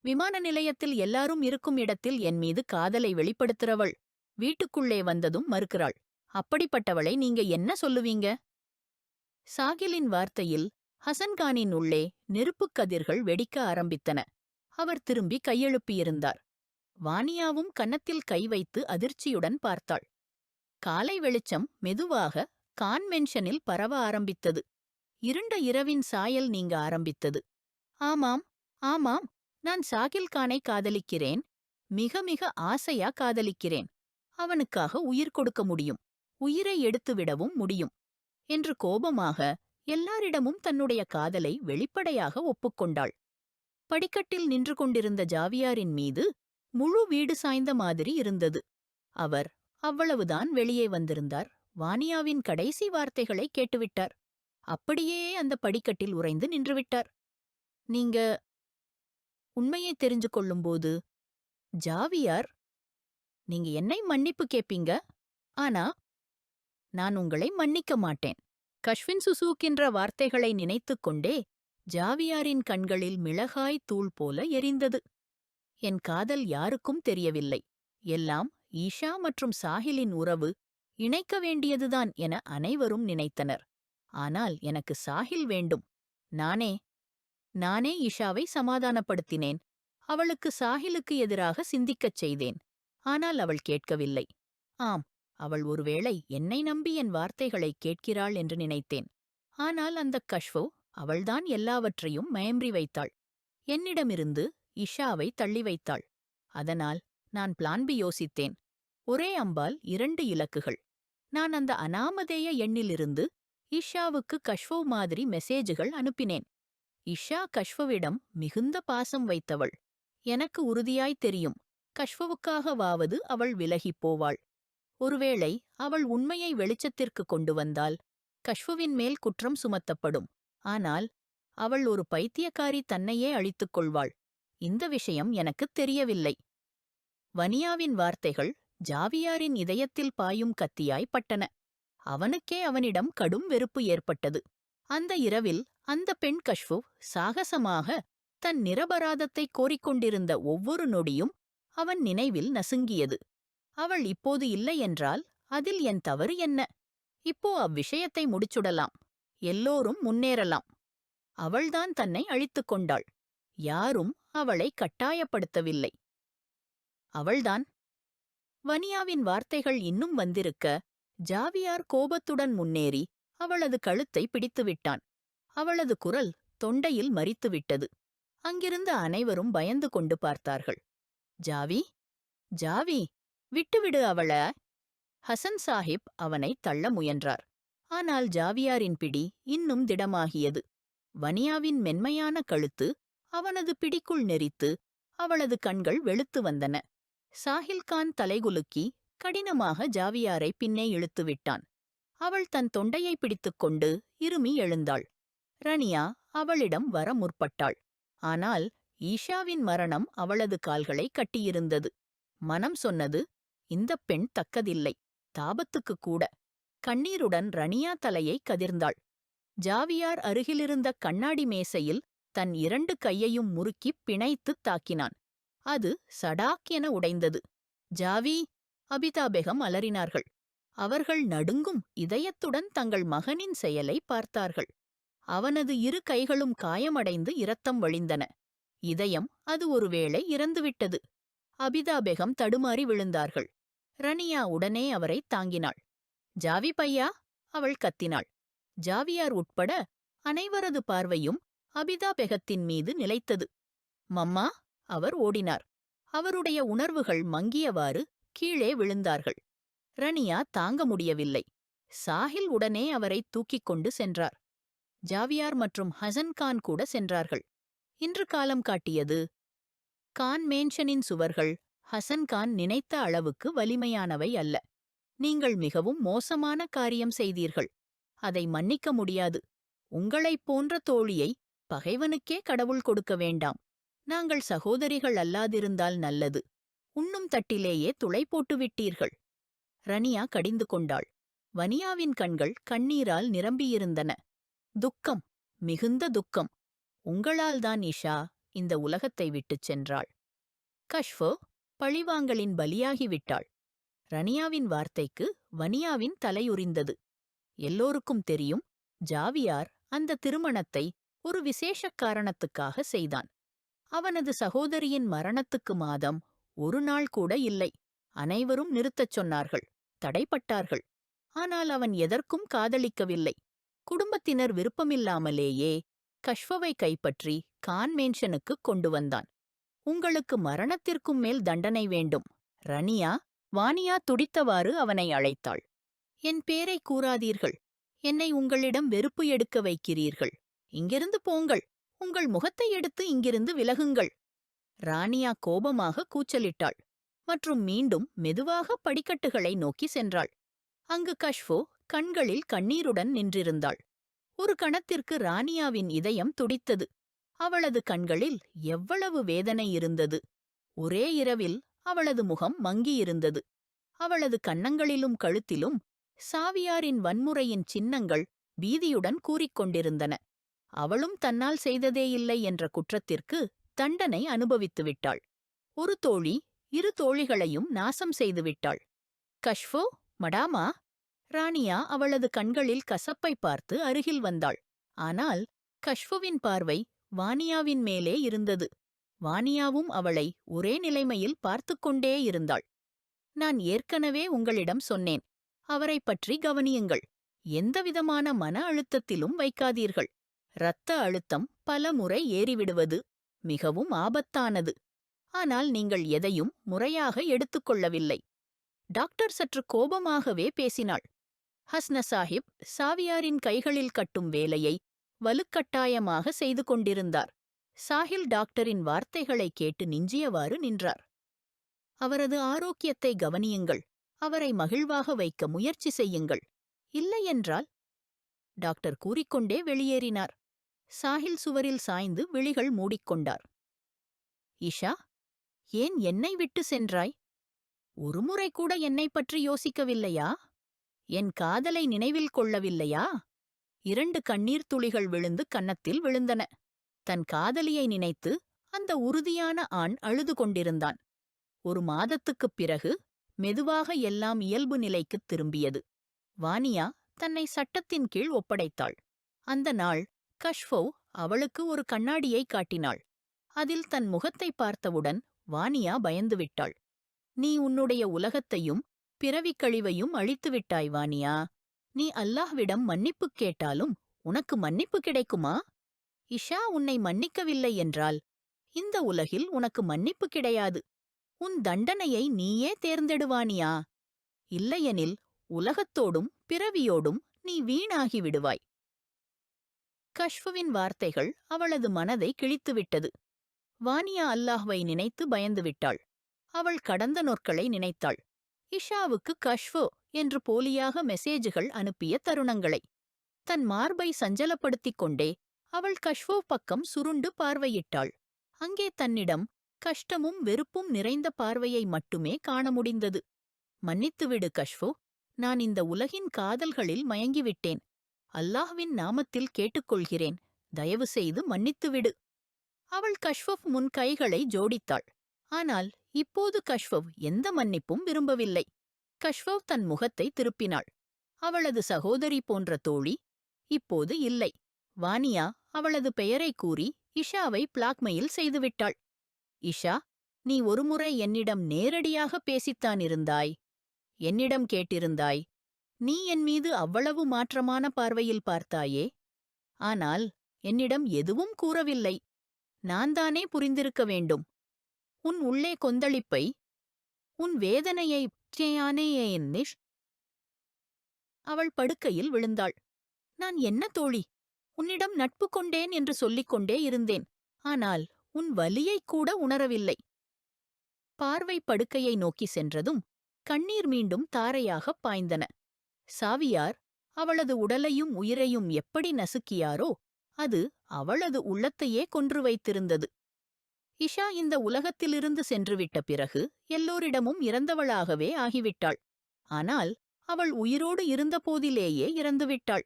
விமான நிலையத்தில் எல்லாரும் இருக்கும் இடத்தில் என் மீது காதலை வெளிப்படுத்துறவள் வீட்டுக்குள்ளே வந்ததும் மறுக்கிறாள். அப்படிப்பட்டவளை நீங்க என்ன சொல்லுவீங்க? சாகிலின் வார்த்தையில் ஹசன்கானின் உள்ளே நெருப்புக் கதிர்கள் வெடிக்க ஆரம்பித்தன. அவர் திரும்பி கையெழுப்பியிருந்தார். வானியாவும் கன்னத்தில் கை வைத்து அதிர்ச்சியுடன் பார்த்தாள். காலை வெளிச்சம் மெதுவாக கான்வென்ஷனில் பரவ ஆரம்பித்தது. இருண்ட இரவின் சாயல் நீங்க ஆரம்பித்தது. ஆமாம், ஆமாம், நான் சாகில்கானை காதலிக்கிறேன். மிக மிக ஆசையா காதலிக்கிறேன். அவனுக்காக உயிர் கொடுக்க முடியும், உயிரை எடுத்துவிடவும் முடியும் என்று கோபமாக எல்லாரிடமும் தன்னுடைய காதலை வெளிப்படையாக ஒப்புக்கொண்டாள். படிக்கட்டில் நின்று கொண்டிருந்த ஜாவியாரின் மீது முழு வீடு சாய்ந்த மாதிரி இருந்தது. அவர் அவ்வளவுதான் வெளியே வந்திருந்தார். வானியாவின் கடைசி வார்த்தைகளை கேட்டுவிட்டார். அப்படியே அந்த படிக்கட்டில் உறைந்து நின்றுவிட்டார். நீங்க உண்மையை தெரிஞ்சு கொள்ளும்போது, ஜாவியார், நீங்க என்னை மன்னிப்பு கேப்பீங்க. ஆனா, நான் உங்களை மன்னிக்க மாட்டேன். கஷ்வின் சுசூக்கின்ற வார்த்தைகளை நினைத்துக் கொண்டே ஜாவியாரின் கண்களில் மிளகாய் தூள் போல எரிந்தது. என் காதல் யாருக்கும் தெரியவில்லை. எல்லாம் ஈஷா மற்றும் சாஹிலின் உறவு இணைக்க வேண்டியதுதான் என அனைவரும் நினைத்தனர். ஆனால் எனக்கு சாஹில் வேண்டும். நானே நானே ஈஷாவை சமாதானப்படுத்தினேன். அவளுக்கு சாஹிலுக்கு எதிராக சிந்திக்கச் செய்தேன். ஆனால் அவள் கேட்கவில்லை. ஆம், அவள் ஒருவேளை என்னை நம்பி என் வார்த்தைகளை கேட்கிறாள் என்று நினைத்தேன். ஆனால் அந்தக் கஷ்வோ அவள்தான் எல்லாவற்றையும் மயம்றி வைத்தாள். என்னிடமிருந்து இஷாவை தள்ளி வைத்தாள். அதனால் நான் பிளான் பி யோசித்தேன். ஒரே அம்பால் 2 இலக்குகள். நான் அந்த அனாமதேய எண்ணிலிருந்து இஷாவுக்கு கஷ்வோ மாதிரி மெசேஜுகள் அனுப்பினேன். இஷா கஷ்வவிடம் மிகுந்த பாசம் வைத்தவள். எனக்கு உறுதியாய் தெரியும், கஷ்வவுக்காகவாவது அவள் விலகிப் போவாள். ஒருவேளை அவள் உண்மையை வெளிச்சத்திற்கு கொண்டு வந்தால் கஷ்வவின் மேல் குற்றம் சுமத்தப்படும். ஆனால் அவள் ஒரு பைத்தியக்காரி, தன்னையே அழித்துக் கொள்வாள். இந்த விஷயம் எனக்குத் தெரியவில்லை. வனியாவின் வார்த்தைகள் ஜாவியாரின் இதயத்தில் பாயும் கத்தியாய் பட்டன. அவனுக்கே அவனிடம் கடும் வெறுப்பு ஏற்பட்டது. அந்த இரவில் அந்த பெண் கஷ்வு சாகசமாக தன் நிரபராதத்தை கோரிக்கொண்டிருந்த ஒவ்வொரு நொடியும் அவன் நினைவில் நசுங்கியது. அவள் இப்போது இல்லை என்றால் அதில் என் தவறு என்ன? இப்போ அவ்விஷயத்தை முடிச்சுடலாம். எல்லோரும் முன்னேறலாம். அவள்தான் தன்னை அழித்துக் கொண்டாள். யாரும் அவளை கட்டாயப்படுத்தவில்லை. அவள்தான். வனியாவின் வார்த்தைகள் இன்னும் வந்திருக்க, ஜாவியார் கோபத்துடன் முன்னேறி அவளது கழுத்தை பிடித்துவிட்டான். அவளது குரல் தொண்டையில் மரித்துவிட்டது. அங்கிருந்த அனைவரும் பயந்து கொண்டு பார்த்தார்கள். ஜாவி, ஜாவி, விட்டுவிடு அவள. ஹசன் சாஹிப் அவனை தள்ள முயன்றார். ஆனால் ஜாவியாரின் பிடி இன்னும் திடமாகியது. வனியாவின் மென்மையான கழுத்து அவனது பிடிக்குள் நெரித்து அவளது கண்கள் வெளுத்து வந்தன. சாஹில்கான் தலைகுலுக்கி கடினமாக ஜாவியாரை பின்னே இழுத்துவிட்டான். அவள் தன் தொண்டையை பிடித்துக்கொண்டு இருமி எழுந்தாள். ரனியா அவளிடம் வர முற்பட்டாள். ஆனால் ஈஷாவின் மரணம் அவளது கால்களை கட்டியிருந்தது. மனம் சொன்னது, இந்தப் பெண் தக்கதில்லை, தாபத்துக்கு கூட. கண்ணீருடன் ரனியா தலையை கதிர்ந்தாள். ஜாவியார் அருகிலிருந்த கண்ணாடி மேசையில் தன் 2 கையையும் முறுக்கிப் பிணைத்துத் தாக்கினான். அது சடாக் என உடைந்தது. ஜாவி, அபிதா பெகம் அலறினார்கள். அவர்கள் நடுங்கும் இதயத்துடன் தங்கள் மகனின் செயலை பார்த்தார்கள். அவனது 2 கைகளும் காயமடைந்து இரத்தம் வழிந்தன. இதயம் அது ஒருவேளை இறந்துவிட்டது. அபிதா பெகம் தடுமாறி விழுந்தார்கள். ரனியா உடனே அவரை தாங்கினாள். ஜாவி பையா, அவள் கத்தினாள். ஜாவியார் உட்பட அனைவரது பார்வையும் அபிதா பெகத்தின் மீது நிலைத்தது. மம்மா, அவர் ஓடினார். அவருடைய உணர்வுகள் மங்கியவாறு கீழே விழுந்தார்கள். ரனியா தாங்க முடியவில்லை. சாஹில் உடனே அவரை தூக்கிக் கொண்டு சென்றார். ஜாவியார் மற்றும் ஹசன் கான் கூட சென்றார்கள். இன்று காலம் காட்டியது. கான் மேன்ஷனின் சுவர்கள் ஹசன் கான் நினைத்த அளவுக்கு வலிமையானவை அல்ல. நீங்கள் மிகவும் மோசமான காரியம் செய்தீர்கள். அதை மன்னிக்க முடியாது. உங்களைப் போன்ற தோழியை பகைவனுக்கே கடவுள் கொடுக்க வேண்டாம். நாங்கள் சகோதரிகள் அல்லாதிருந்தால் நல்லது. உண்ணும் தட்டிலேயே துளை போட்டு விட்டீர்கள். ரனியா கடிந்து கொண்டாள். வனியாவின் கண்கள் கண்ணீரால் நிரம்பியிருந்தன. துக்கம், மிகுந்த துக்கம். உங்களால்தான் இஷா இந்த உலகத்தை விட்டுச் சென்றாள். கஷ்வோ பழிவாங்கலின் பலியாகிவிட்டாள். ரனியாவின் வார்த்தைக்கு வனியாவின் தலையுறிந்தது. எல்லோருக்கும் தெரியும், ஜாவியார் அந்த திருமணத்தை ஒரு விசேஷக் காரணத்துக்காக செய்தான். அவனது சகோதரியின் மரணத்துக்கு மாதம் 1 நாள் கூட இல்லை. அனைவரும் நிறுத்தச் சொன்னார்கள், தடைப்பட்டார்கள். ஆனால் அவன் எதற்கும் காதலிக்கவில்லை. குடும்பத்தினர் விருப்பமில்லாமலேயே கஷ்வவை கைப்பற்றி கான் மேன்ஷனுக்குக் கொண்டு வந்தான். உங்களுக்கு மரணத்திற்கும் மேல் தண்டனை வேண்டும். ரனியா, வானியா துடித்தவாறு அவனை அழைத்தாள். என் பேரை கூறாதீர்கள். என்னை உங்களிடம் வெறுப்பு எடுக்க வைக்கிறீர்கள். இங்கிருந்து போங்கள். உங்கள் முகத்தை எடுத்து இங்கிருந்து விலகுங்கள். ராணியா கோபமாக கூச்சலிட்டாள் மற்றும் மீண்டும் மெதுவாக படிக்கட்டுகளை நோக்கி சென்றாள். அங்கு கஷ்வோ கண்களில் கண்ணீருடன் நின்றிருந்தாள். ஒரு கணத்திற்கு ராணியாவின் இதயம் துடித்தது. அவளது கண்களில் எவ்வளவு வேதனை இருந்தது! ஒரே இரவில் அவளது முகம் மங்கியிருந்தது. அவளது கன்னங்களிலும் கழுத்திலும் சாவியாரின் வன்முறையின் சின்னங்கள் பீதியுடன் கூறிக்கொண்டிருந்தன. அவளும் தன்னால் செய்ததேயில்லை என்ற குற்றத்திற்கு தண்டனை அனுபவித்துவிட்டாள். ஒரு தோழி இரு தோழிகளையும் நாசம் செய்துவிட்டாள். கஷ்ஃபோ, மடாமா? ராணியா அவளது கண்களில் கசப்பை பார்த்து அருகில் வந்தாள். ஆனால் கஷ்ஃபுவின் பார்வை வானியாவின் மேலே இருந்தது. வானியாவும் அவளை ஒரே நிலைமையில் பார்த்துக்கொண்டே இருந்தாள். நான் ஏற்கனவே உங்களிடம் சொன்னேன், அவரைப் பற்றி கவனியுங்கள். எந்தவிதமான மன அழுத்தத்திலும் வைக்காதீர்கள். இரத்த அழுத்தம் பல முறை ஏறிவிடுவது மிகவும் ஆபத்தானது. ஆனால் நீங்கள் எதையும் முறையாக எடுத்துக்கொள்ளவில்லை. டாக்டர் சற்று கோபமாகவே பேசினாள். ஹஸ்ன சாஹிப் சாவியாரின் கைகளில் கட்டும் வேலையை வலுக்கட்டாயமாக செய்து கொண்டிருந்தார். சாஹில் டாக்டரின் வார்த்தைகளை கேட்டு நிஞ்சியவாறு நின்றார். அவரது ஆரோக்கியத்தை கவனியுங்கள். அவரை மகிழ்வாக வைக்க முயற்சி செய்யுங்கள். இல்லையென்றால்... டாக்டர் கூறிக்கொண்டே வெளியேறினார். சாஹில் சுவரில் சாய்ந்து விழிகள் மூடிக்கொண்டார். இஷா, ஏன் என்னை விட்டு சென்றாய்? ஒருமுறை கூட என்னைப் பற்றி யோசிக்கவில்லையா? என் காதலை நினைவில் கொள்ளவில்லையா? 2 கண்ணீர் துளிகள் விழுந்து கன்னத்தில் விழுந்தன. தன் காதலியை நினைத்து அந்த உறுதியான ஆண் அழுது கொண்டிருந்தான். 1 மாதத்துக்குப் பிறகு மெதுவாக எல்லாம் இயல்பு நிலைக்குத் திரும்பியது. வானியா தன்னை சட்டத்தின் கீழ் ஒப்படைத்தாள். அந்த நாள் கஷ்ஃபோ அவளுக்கு ஒரு கண்ணாடியை காட்டினாள். அதில் தன் முகத்தை பார்த்தவுடன் வானியா பயந்துவிட்டாள். நீ உன்னுடைய உலகத்தையும் பிறவிக் கழிவையும் அழித்துவிட்டாய் வானியா. நீ அல்லாஹ்விடம் மன்னிப்புக் கேட்டாலும் உனக்கு மன்னிப்பு கிடைக்குமா? இஷா உன்னை மன்னிக்கவில்லை என்றால் இந்த உலகில் உனக்கு மன்னிப்பு கிடையாது. உன் தண்டனையை நீயே தேர்ந்தெடுவானியா. இல்லையெனில் உலகத்தோடும் பிறவியோடும் நீ வீணாகி விடுவாய். கஷ்ஃபுவின் வார்த்தைகள் அவளது மனதை கிழித்துவிட்டது. வானியா அல்லாஹ்வை நினைத்து பயந்துவிட்டாள். அவள் கடந்த நொற்களை நினைத்தாள். இஷாவுக்கு கஷ்ஃபோ என்று போலியாக மெசேஜுகள் அனுப்பிய தருணங்களை. தன் மார்பை சஞ்சலப்படுத்திக் கொண்டே அவள் கஷ்ஃபோ பக்கம் சுருண்டு பார்வையிட்டாள். அங்கே தன்னிடம் கஷ்டமும் வெறுப்பும் நிறைந்த பார்வையை மட்டுமே காண முடிந்தது. மன்னித்துவிடு கஷ்ஃபோ, நான் இந்த உலகின் காதல்களில் மயங்கிவிட்டேன். அல்லாஹ்வின் நாமத்தில் கேட்டுக்கொள்கிறேன், தயவு செய்து மன்னித்துவிடு. அவள் கஷ்ஃபவ் முன் கைகளை ஜோடித்தாள். ஆனால் இப்போது கஷ்ஃபவ் எந்த மன்னிப்பும் விரும்பவில்லை. கஷ்ஃபவ் தன் முகத்தை திருப்பினாள். அவளது சகோதரி போன்ற தோழி இப்போது இல்லை. வானியா அவளது பெயரை கூறி இஷாவை பிளாக்மெயில் செய்துவிட்டாள். இஷா, நீ ஒருமுறை என்னிடம் நேரடியாக பேசித்தான் இருந்தாய். என்னிடம் கேட்டிருந்தாய். நீ என் மீது அவ்வளவு மாற்றமான பார்வையில் பார்த்தாயே. ஆனால் என்னிடம் எதுவும் கூறவில்லை. நான்தானே புரிந்திருக்க வேண்டும். உன் உள்ளே கொந்தளிப்பை, உன் வேதனையை. அவள் படுக்கையில் விழுந்தாள். நான் என்ன தோழி, உன்னிடம் நட்பு கொண்டேன் என்று சொல்லிக் கொண்டே இருந்தேன். ஆனால் உன் வலியைக் கூட உணரவில்லை. பார்வை படுக்கையை நோக்கி சென்றதும் கண்ணீர் மீண்டும் தாரையாகப் பாய்ந்தன. சாவியார் அவளது உடலையும் உயிரையும் எப்படி நசுக்கியாரோ அது அவளது உள்ளத்தையே கொன்று வைத்திருந்தது. இஷா இந்த உலகத்திலிருந்து சென்றுவிட்ட பிறகு எல்லோரிடமும் இறந்தவளாகவே ஆகிவிட்டாள். ஆனால் அவள் உயிரோடு இருந்தபோதிலேயே இறந்துவிட்டாள்.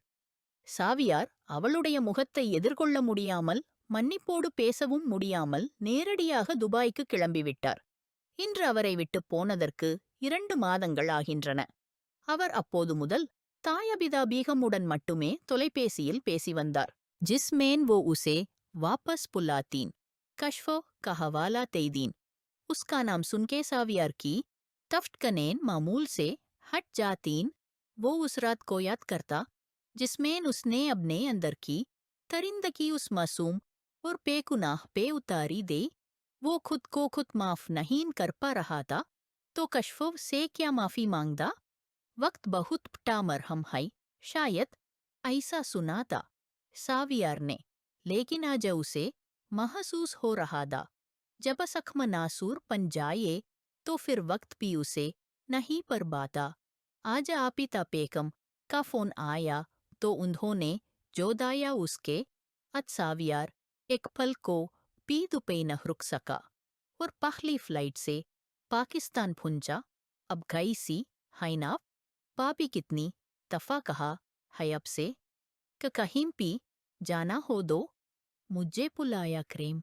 சாவியார் அவளுடைய முகத்தை எதிர்கொள்ள முடியாமல், மன்னிப்போடு பேசவும் முடியாமல் நேரடியாக துபாய்க்கு கிளம்பிவிட்டார். இன்று அவரை விட்டுப் போனதற்கு 2 மாதங்கள் ஆகின்றன. அவர் அப்போது முதல் தாயபிதா பீகமுடன் மட்டுமே தொலைபேசியில் பேசி வந்தார். ஜிஸ்மேன் வோ உசே வாபஸ் புல்லாத்தீன், கஷ்ஃபோ கஹவாலா தெய்தீன். உஸ்கா நாம் சுன்கே சாவியார் கி तफ्टकनेन मामूल से हट जातीन, वो उस रात को याद करता जिसमें उसने अपने अंदर की तरिंदगी उस मासूम और बेगुनाह पे उतारी दे. वो खुद को खुद माफ नहीं कर पा रहा था तो कश्फो से क्या माफी मांगता. वक्त बहुत पटा मरहम है, शायद ऐसा सुना था सावियार ने, लेकिन आज उसे महसूस हो रहा था जब सख्म नासूर बन जाए तो फिर वक्त भी उसे नहीं पर बाता. आज आपिता पेकम का फोन आया तो उन्होंने जोदाया उसके. अत सावियार एक पल को पीदु पे न रुक सका और पहली फ्लाइट से पाकिस्तान पहुंचा। अब गई सी हाइनाफ पापी कितनी दफा कहा है अब से कि कहीं भी जाना हो दो मुझे बुलाया क्रेम।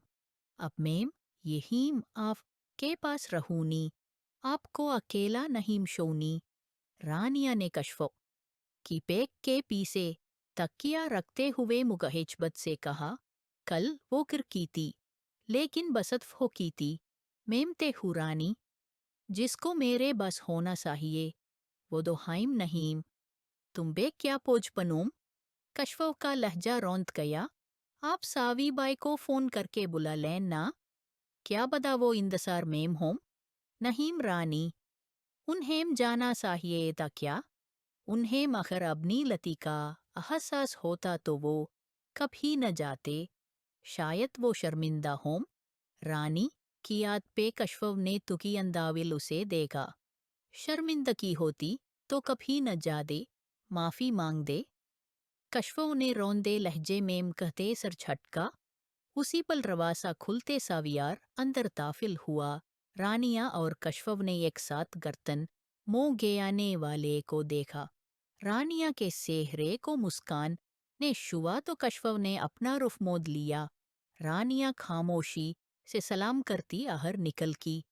अब मैम यहीं आप के पास रहूनी आपको अकेला नहीं शोनी। रानिया ने कशफो की पैक के पीछे तकिया रखते हुए मुगहेजबत से कहा, कल वो किर की थी लेकिन बसत हो की थी मैम ते हुरानी जिसको मेरे बस होना चाहिए वो दो हाइम नहीं। तुम बे क्या पोज पनूम? कशफो का लहजा रौंद गया। आप सावी बाई को फोन करके बुला लें ना। क्या बदा वो इंतजार मेम होम? नहीम रानी उन्हें जाना चाहिए था क्या? उन्हें मगर अपनी लती का एहसास होता तो वो कभी न जाते। शायद वो शर्मिंदा होम। रानी की याद पे कशफव ने तुकी अंदाविल उसे देगा। शर्मिंदगी होती तो कभी न जा दे माफी मांग दे। कशफव ने रौंदे लहजे में कहते सर झटका। उसी पल रवासा खुलते सावियार अंदर दाखिल हुआ। रानिया और कशफव ने एक साथ गर्दन मुंह गेयाने वाले को देखा। रानिया के सेहरे को मुस्कान ने छुआ तो कशफव ने अपना रुख मोड़ लिया। रानिया खामोशी से सलाम करती आहर निकल की।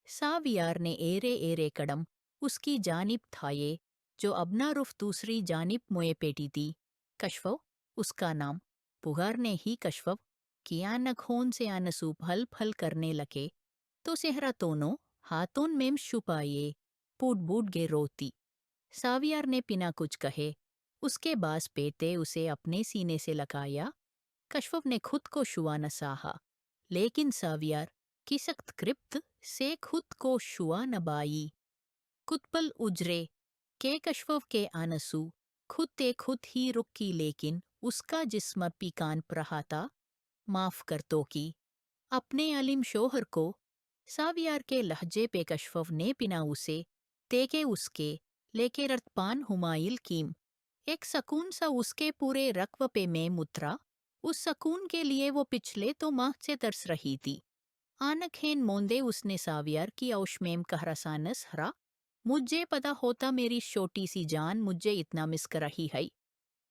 सावियार ने एरे एरे कदम उसकी जानिब थाये जो अपना रुख दूसरी जानिब मोए पेटी थी। कशफव उसका नाम पुकारने ही कशफव की आनखों से आनसू फल फल करने लगे तो सेहरा दोनों हाथों में छुपाए पूट बूट गे रोती। सावियार ने बिना कुछ कहे उसके बास पेटे उसे अपने सीने से लगाया। कशफव ने खुद को छुआ न चाहा लेकिन सावियार की सख्त गिरफ्त से खुद को छुआ न बाई। कुतपल उजरे के कशफव के आनसू खुद ते खुद ही रुक की लेकिन उसका जिस्म पीकान रहा था। माफ कर तो की अपने अलिम शोहर को। सावियार के लहजे पे कशफव ने बिना उसे देखे उसके लेके रतपान हुमाइल कीम। एक सकून सा उसके पूरे रक्व पे में मुतरा। उस सकून के लिए वो पिछले तो माह से तरस रही थी। आनखेन मोंदे उसने सावियार की औशमेम कहरसानस हरा। मुझे पता होता मेरी छोटी सी जान मुझे इतना मिस कर रही है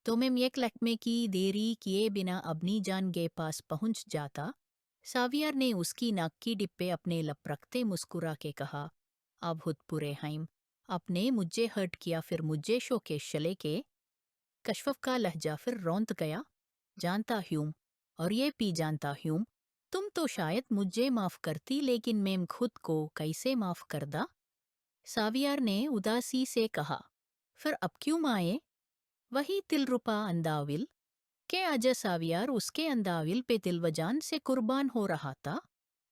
तो मैं एक लकमे की देरी किए बिना अपनी जान के पास पहुंच जाता। सावियर ने उसकी नाक की डिब्बे अपने लप रखते मुस्कुरा के कहा, अब हुद पुरे हाइम आपने मुझे हर्ट किया फिर मुझे शोकेश चले के। कशफफ का लहजा फिर रौंद गया। जानता हूँ और ये भी जानता हूँ तुम तो शायद मुझे माफ करती लेकिन मैं खुद को कैसे माफ करदा? सावियर ने उदासी से कहा, फिर अब क्यों आए? वही तिलरुपा अंदाविल के अजय सावियार उसके अंदाविल पे दिलवजान से कुर्बान हो रहा था।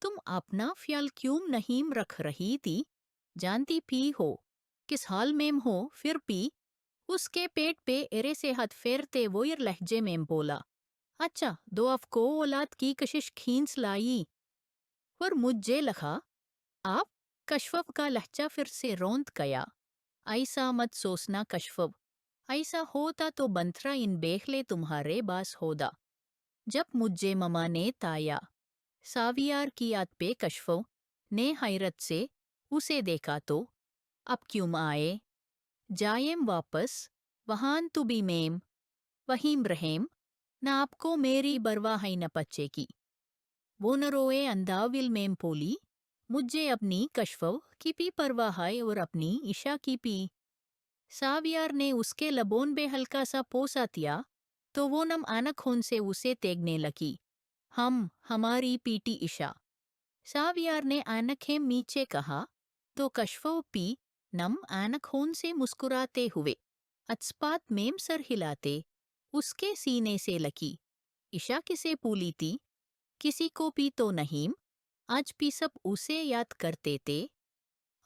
तुम अपना ख्याल क्यों नहीं रख रही थी? जानती भी हो किस हाल में हो फिर भी। उसके पेट पे एरे से हाथ फेरते वो ये लहजे में बोला, अच्छा दो अफको औलाद की कशिश खींच लाई। और मुझे लगा आप। कशफव का लहजा फिर से रौंद गया। ऐसा मत सोचना कशफव, ऐसा होता तो बंथरा इन बेखले तुम्हारे बास होदा। जब मुझे ममा ने ताया। सावियार की याद पे कशफव ने हैरत से उसे देखा तो अब क्यों आए? जायेम वापस वहां तु भी मेम वहीम रहेम न आपको मेरी परवाह है न बच्चे की। वो न रोए अंदाविल मेम पोली, मुझे अपनी कशफव की भी परवाह है और अपनी ईशा की भी। सावियार ने उसके लबोन पे हल्का सा पोसा दिया तो वो नम आनखों से उसे तेगने लगी। हमारी पीटी ईशा। सावियार ने आनखें नीचे कहा तो कशफव पी नम आनखों से मुस्कुराते हुए अचपात मेम सर हिलाते उसके सीने से लगी। ईशा किसे पूली थी? किसी को भी तो नहीं। आज भी सब उसे याद करते थे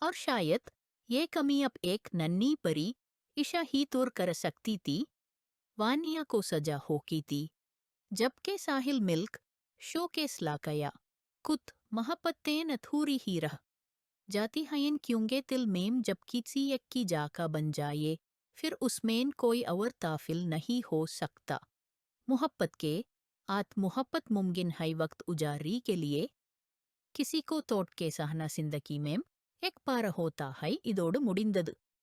और शायद ये कमी अब एक नन्ही परी ईशा ही दूर कर सकती थी। वानिया को सजा होकी थी जबकि साहिल मिल्क शोकेस ला गया। कुत मोहब्बतें अधूरी ही रह जाती हैं क्योंकि दिल मेम जब किसी एक की जाका बन जाए फिर उसमें कोई और ताफिल नहीं हो सकता। मोहब्बत के ஆத் முஹப்பத் மும்கின் ஹை வக்த் உஜாரி கே லியே கிசி கோ தோட் கே சஹனா சிந்தகி மேம் எக் பார ஹோத்தா ஹை இதோடு முடிந்தது.